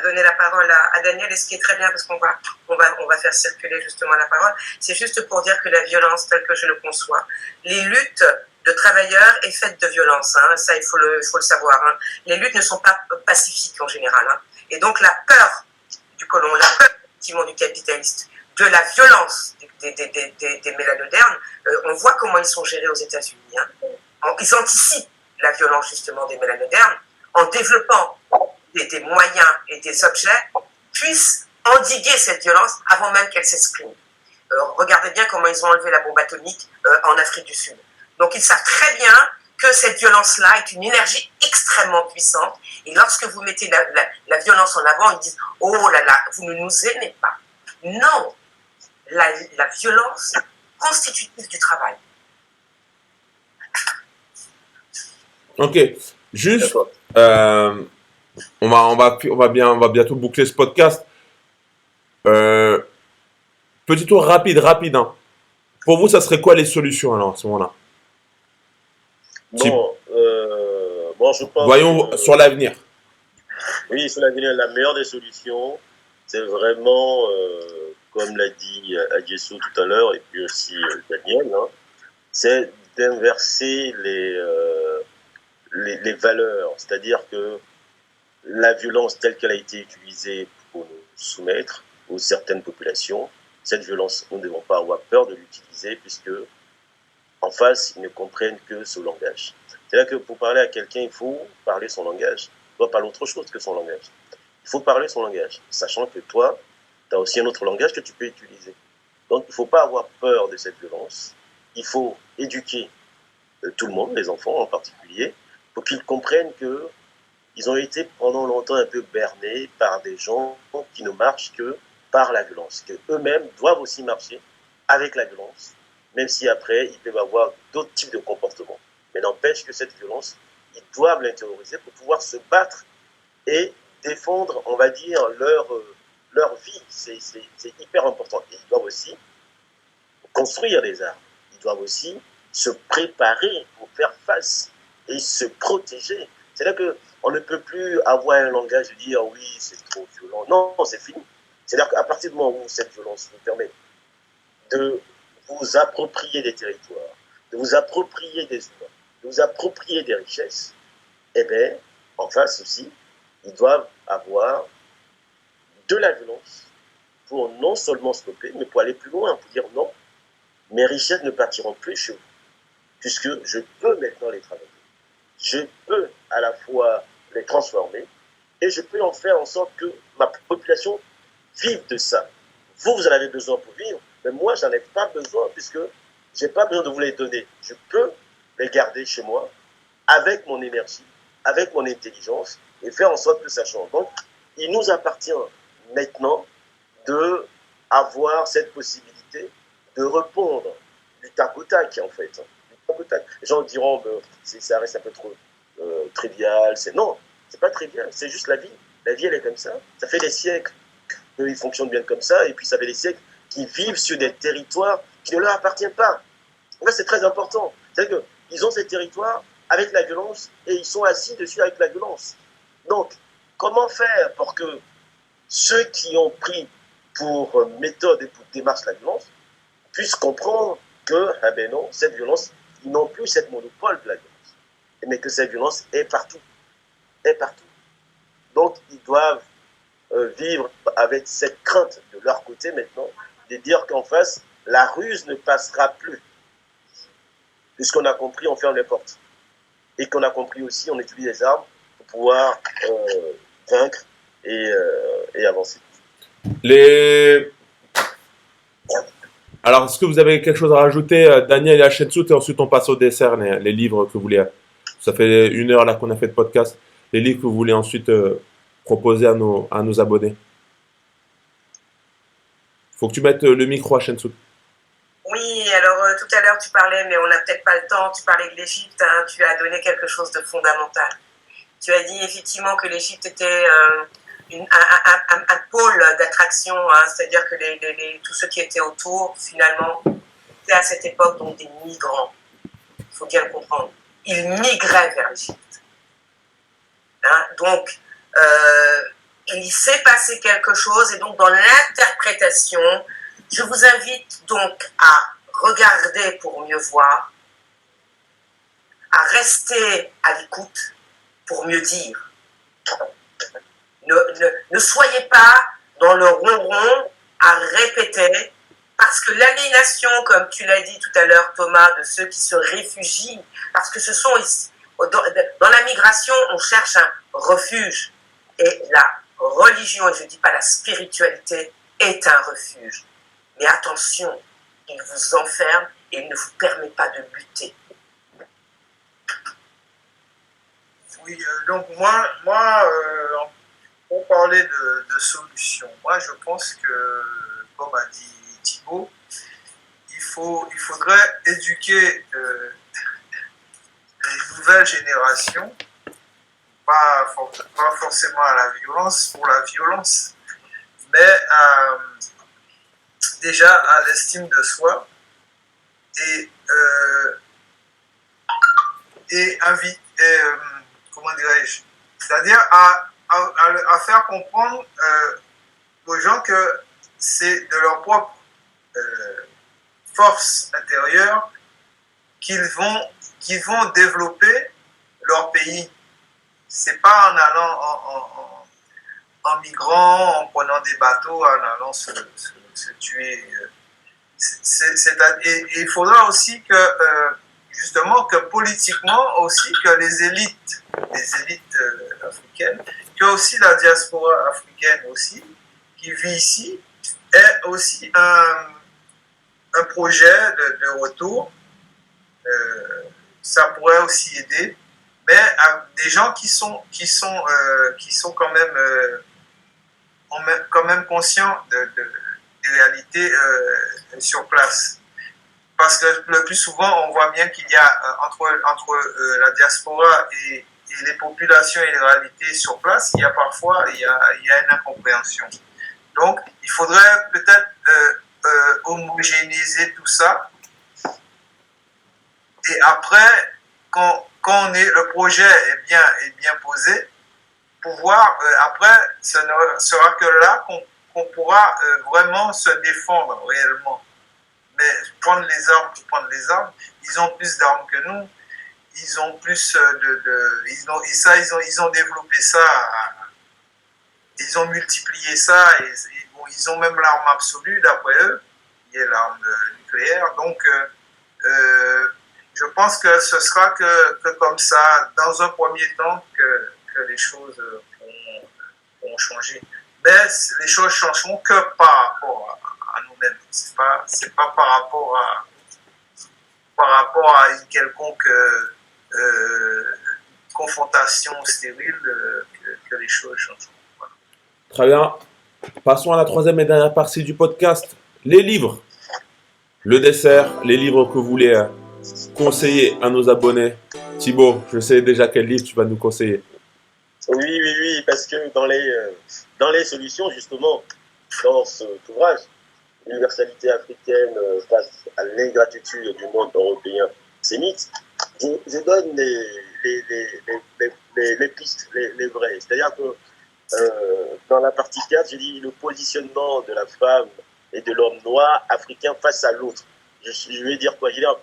donné la parole à Daniel, et ce qui est très bien, parce qu'on va faire circuler justement la parole, c'est juste pour dire que la violence, telle que je le conçois, les luttes de travailleurs est faite de violence, hein, ça il faut le savoir. Hein. Les luttes ne sont pas pacifiques en général. Hein. Et donc la peur du colon, la peur effectivement du capitaliste, de la violence des mélanodermes, on voit comment ils sont gérés aux États-Unis. Hein. Ils anticipent la violence justement des mélanodermes en développant des moyens et des objets puissent endiguer cette violence avant même qu'elle s'exprime. Regardez bien comment ils ont enlevé la bombe atomique en Afrique du Sud. Donc ils savent très bien que cette violence-là est une énergie extrêmement puissante. Et lorsque vous mettez la violence en avant, ils disent « Oh là là, vous ne nous aimez pas ». Non, la violence est constitutive du travail. Ok, juste, on va bientôt boucler ce podcast. Petit tour rapide, hein. Pour vous, ça serait quoi les solutions alors à ce moment-là? Bon, je pense voyons sur l'avenir. Oui, sur l'avenir, la meilleure des solutions, c'est vraiment, comme l'a dit Adjesso tout à l'heure, et puis aussi Daniel, hein, c'est d'inverser les valeurs. C'est-à-dire que la violence telle qu'elle a été utilisée pour nous soumettre aux certaines populations, cette violence, nous ne devons pas avoir peur de l'utiliser puisque en face, ils ne comprennent que ce langage. C'est-à-dire que pour parler à quelqu'un, il faut parler son langage. Il doit parler autre chose que son langage. Il faut parler son langage, sachant que toi, tu as aussi un autre langage que tu peux utiliser. Donc, il ne faut pas avoir peur de cette violence. Il faut éduquer tout le monde, les enfants en particulier, pour qu'ils comprennent qu'ils ont été pendant longtemps un peu bernés par des gens qui ne marchent que par la violence, qu'eux-mêmes doivent aussi marcher avec la violence, même si après, ils peuvent avoir d'autres types de comportements. Mais n'empêche que cette violence, ils doivent l'intérioriser pour pouvoir se battre et défendre, on va dire, leur vie. C'est hyper important. Et ils doivent aussi construire des armes. Ils doivent aussi se préparer pour faire face et se protéger. C'est-à-dire qu'on ne peut plus avoir un langage de dire « oui, c'est trop violent ». Non, c'est fini. C'est-à-dire qu'à partir du moment où cette violence vous permet de vous approprier des territoires, de vous approprier des humains, de vous approprier des richesses, eh bien, en face aussi, ils doivent avoir de la violence pour non seulement stopper, mais pour aller plus loin, pour dire non, mes richesses ne partiront plus chez vous, puisque je peux maintenant les travailler. Je peux à la fois les transformer et je peux en faire en sorte que ma population vive de ça. Vous en avez besoin pour vivre, mais moi, j'en ai pas besoin puisque je n'ai pas besoin de vous les donner. Je peux les garder chez moi avec mon énergie, avec mon intelligence et faire en sorte que ça change. Donc, il nous appartient maintenant d'avoir cette possibilité de répondre du tac au tac, en fait. Les gens diront, ça reste un peu trop trivial. Non, c'est pas trivial, c'est juste la vie. La vie, elle est comme ça. Ça fait des siècles qu'ils fonctionnent bien comme ça, et puis ça fait des siècles qu'ils vivent sur des territoires qui ne leur appartiennent pas. Là, c'est très important. C'est-à-dire qu'ils ont ces territoires avec la violence, et ils sont assis dessus avec la violence. Donc, comment faire pour que ceux qui ont pris pour méthode et pour démarche la violence puissent comprendre que, ah ben non, cette violence, ils n'ont plus cette monopole de la violence, mais que cette violence est partout. Est partout. Donc, ils doivent vivre avec cette crainte de leur côté maintenant, de dire qu'en face, la ruse ne passera plus. Puisqu'on a compris, on ferme les portes. Et qu'on a compris aussi, on utilise les armes pour pouvoir vaincre et avancer. Alors, est-ce que vous avez quelque chose à rajouter, Daniel et Hachetsout, et ensuite on passe au dessert, les livres que vous voulez. Ça fait 1 heure là qu'on a fait de podcast. Les livres que vous voulez ensuite proposer à nos abonnés. Faut que tu mettes le micro à Hachetsout. Oui, alors tout à l'heure tu parlais, mais on n'a peut-être pas le temps, tu parlais de l'Égypte, hein, tu as donné quelque chose de fondamental. Tu as dit effectivement que l'Égypte était un pôle d'attraction, hein, c'est-à-dire que tous ceux qui étaient autour, finalement, étaient à cette époque donc des migrants. Il faut bien le comprendre. Ils migraient vers l'Égypte. Hein, donc, il s'est passé quelque chose, et donc dans l'interprétation, je vous invite donc à regarder pour mieux voir, à rester à l'écoute pour mieux dire. Ne soyez pas dans le ronron à répéter, parce que l'aliénation, comme tu l'as dit tout à l'heure, Thomas, de ceux qui se réfugient, parce que ce sont dans la migration, on cherche un refuge, et la religion, et je ne dis pas la spiritualité, est un refuge. Mais attention, il vous enferme et il ne vous permet pas de lutter. Oui, donc moi pour parler de solutions, moi je pense que, comme a dit Thibaut, il faudrait éduquer les nouvelles générations, pas forcément à la violence, pour la violence, mais déjà à l'estime de soi et comment dirais-je, c'est-à-dire à faire comprendre aux gens que c'est de leur propre force intérieure qu'ils vont développer leur pays. C'est pas en allant en migrant, en prenant des bateaux, en allant se tuer. Et il faudra aussi que, justement, que politiquement aussi, que les élites africaines, que aussi la diaspora africaine aussi, qui vit ici, ait aussi un projet de retour. Ça pourrait aussi aider, mais des gens qui sont quand même conscients des réalités sur place. Parce que le plus souvent, on voit bien qu'il y a entre la diaspora et les populations et les réalités sur place, il y a parfois une incompréhension. Donc, il faudrait peut-être homogénéiser tout ça. Et après, quand le projet est bien posé, pouvoir, après, ce ne sera que là qu'on pourra vraiment se défendre réellement. Mais prendre les armes, ils ont plus d'armes que nous, ils ont plus ils ont développé ça, ils ont multiplié ça, et ils ont même l'arme absolue d'après eux, qui est l'arme nucléaire. Donc, je pense que ce sera que comme ça, dans un premier temps, que les choses vont changer. Mais les choses changeront que par rapport à nous-mêmes. C'est pas par rapport à une quelconque confrontation stérile que les choses changent. Voilà. Très bien. Passons à la troisième et dernière partie du podcast. Les livres. Le dessert, les livres que vous voulez conseiller à nos abonnés. Thibaut, je sais déjà quel livre tu vas nous conseiller. Oui, parce que dans les solutions, justement, dans cet ouvrage, l'universalité africaine face à l'ingratitude du monde européen sémite, je donne les pistes, les vraies. C'est-à-dire que dans la partie 4, j'ai dit le positionnement de la femme et de l'homme noir africain face à l'autre. Je vais dire quoi? Je vais dire,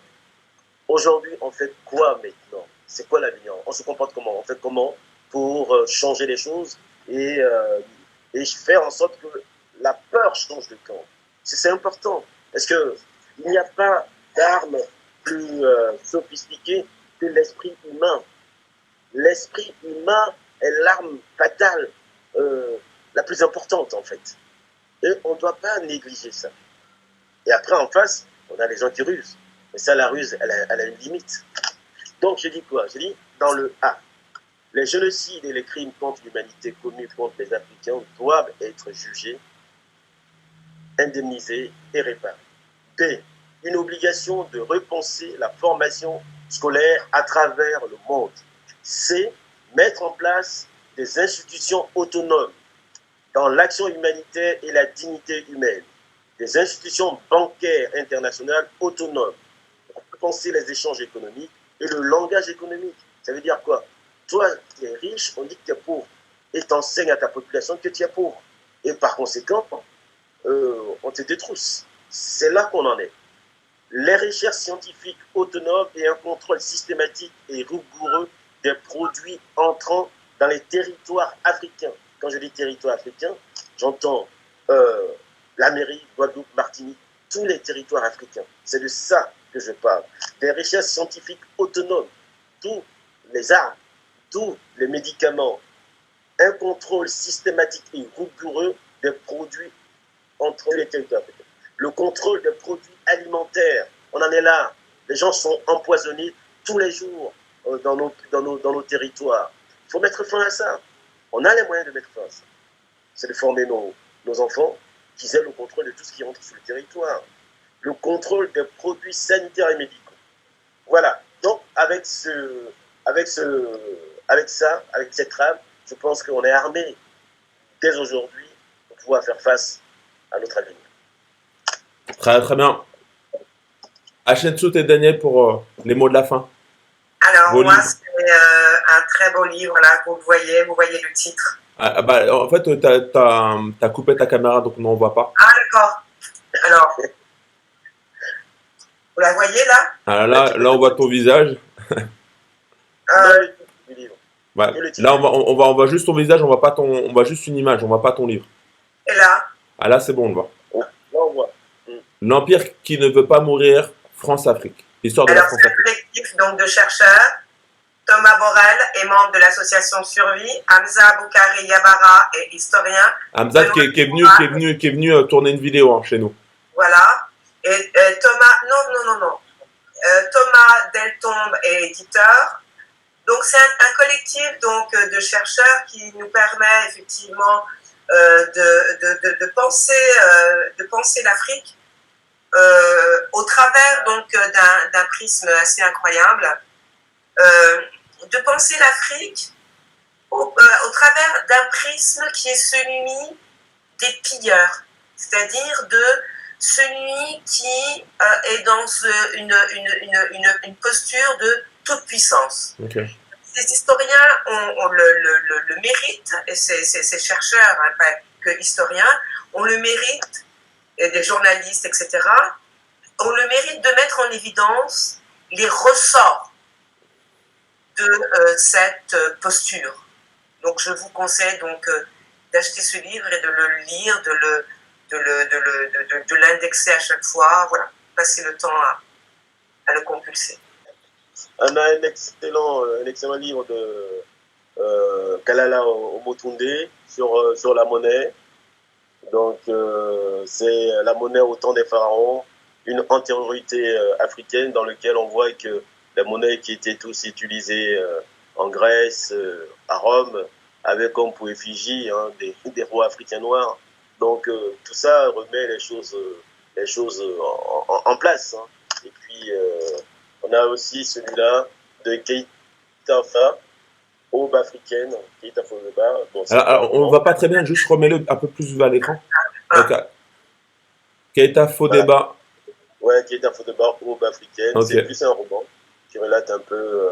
aujourd'hui, on fait quoi maintenant? C'est quoi l'avenir? On se comporte comment? On fait comment pour changer les choses et faire en sorte que la peur change de camp? C'est important. Parce qu'il n'y a pas d'arme plus sophistiquée que l'esprit humain. L'esprit humain est l'arme fatale la plus importante, en fait. Et on ne doit pas négliger ça. Et après, en face, on a les gens qui rusent. Mais ça, la ruse, elle a une limite. Donc, je dis quoi? Je dis, dans le A, les génocides et les crimes contre l'humanité commis contre les Africains doivent être jugés, indemnisés et réparés. B, une obligation de repenser la formation scolaire à travers le monde. C, mettre en place des institutions autonomes dans l'action humanitaire et la dignité humaine. Des institutions bancaires internationales autonomes. Repenser les échanges économiques et le langage économique. Ça veut dire quoi? Toi, tu es riche, on dit que tu es pauvre. Et tu enseignes à ta population que tu es pauvre. Et par conséquent, on te détrousse. C'est là qu'on en est. Les recherches scientifiques autonomes et un contrôle systématique et rigoureux des produits entrant dans les territoires africains. Quand je dis territoire africain, j'entends l'Amérique, Guadeloupe, Martinique, tous les territoires africains. C'est de ça que je parle. Des recherches scientifiques autonomes, tous les armes, tous les médicaments, un contrôle systématique et rigoureux des produits entre les territoires africains. Le contrôle des produits alimentaires, on en est là. Les gens sont empoisonnés tous les jours dans nos territoires. Il faut mettre fin à ça. On a les moyens de mettre fin à ça. C'est de former nos enfants qui aient le contrôle de tout ce qui rentre sur le territoire. Le contrôle des produits sanitaires et médicaux. Voilà. Donc, avec ça, avec cette trame, je pense qu'on est armé dès aujourd'hui pour pouvoir faire face à notre avenir. Très, très bien. Achetez-vous et Daniel pour les mots de la fin. Alors, Beau moi, livre. c'est un très beau livre, là, vous voyez le titre. En fait, t'as coupé ta caméra, donc on n'en voit pas. Ah, d'accord. Alors, vous la voyez là? Là, on voit ton visage. Du livre. Ouais. Là, on voit juste ton visage, on voit juste une image, on voit pas ton livre. Et là? Ah là, c'est bon, on le voit. Là, on voit. L'Empire qui ne veut pas mourir, France-Afrique. Histoire de la Alors, c'est un France-Afrique. collectif donc, de chercheurs. Thomas Borel est membre de l'association Survie. Hamza Boukari Yabara est historien. Hamza qui est venu tourner une vidéo chez nous. Voilà. Et Thomas, non. Thomas Deltombe est éditeur. Donc, c'est un collectif donc, de chercheurs qui nous permet effectivement de penser l'Afrique au travers donc d'un prisme assez incroyable, de penser l'Afrique au travers d'un prisme qui est celui des pilleurs, c'est-à-dire de celui qui est dans une posture de toute puissance. Okay. Ces historiens ont le mérite, et ces chercheurs, hein, pas que historiens, ont le mérite, et des journalistes, etc., ont le mérite de mettre en évidence les ressorts de cette posture. Donc je vous conseille donc d'acheter ce livre et de le lire, de l'indexer à chaque fois, voilà, passer le temps à le compulser. On a un excellent livre de Kalala Omotunde sur la monnaie. Donc, c'est la monnaie au temps des pharaons, une antériorité africaine dans laquelle on voit que les monnaies qui étaient tous utilisées en Grèce, à Rome, avaient comme pour effigie des rois africains noirs. Donc, tout ça remet les choses en place. Hein. Et puis, on a aussi celui-là de Keita Fa, Aube africaine, Keita Fodeba. Bon, alors, on ne voit pas très bien, juste remets-le un peu plus vers l'écran. Okay. Keita Fodeba. Ouais, Keita Fodeba, Aube africaine. Okay. C'est plus un roman qui relate un peu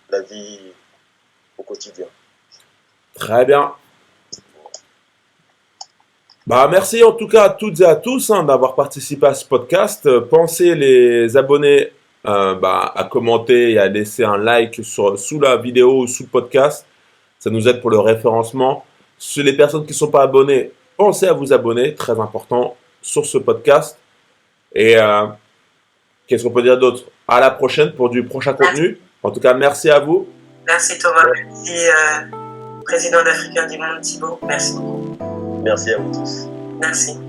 la vie au quotidien. Très bien. Bah, merci en tout cas à toutes et à tous d'avoir participé à ce podcast. Pensez les abonnés à commenter et à laisser un like sous la vidéo ou sous le podcast. Ça nous aide pour le référencement. Sur les personnes qui ne sont pas abonnées, pensez à vous abonner, très important, sur ce podcast. Et qu'est-ce qu'on peut dire d'autre? À la prochaine pour du prochain contenu. En tout cas, merci à vous. Merci Thomas. Merci président d'Africains du Monde Thibaut. Merci beaucoup. Merci à vous tous. Merci.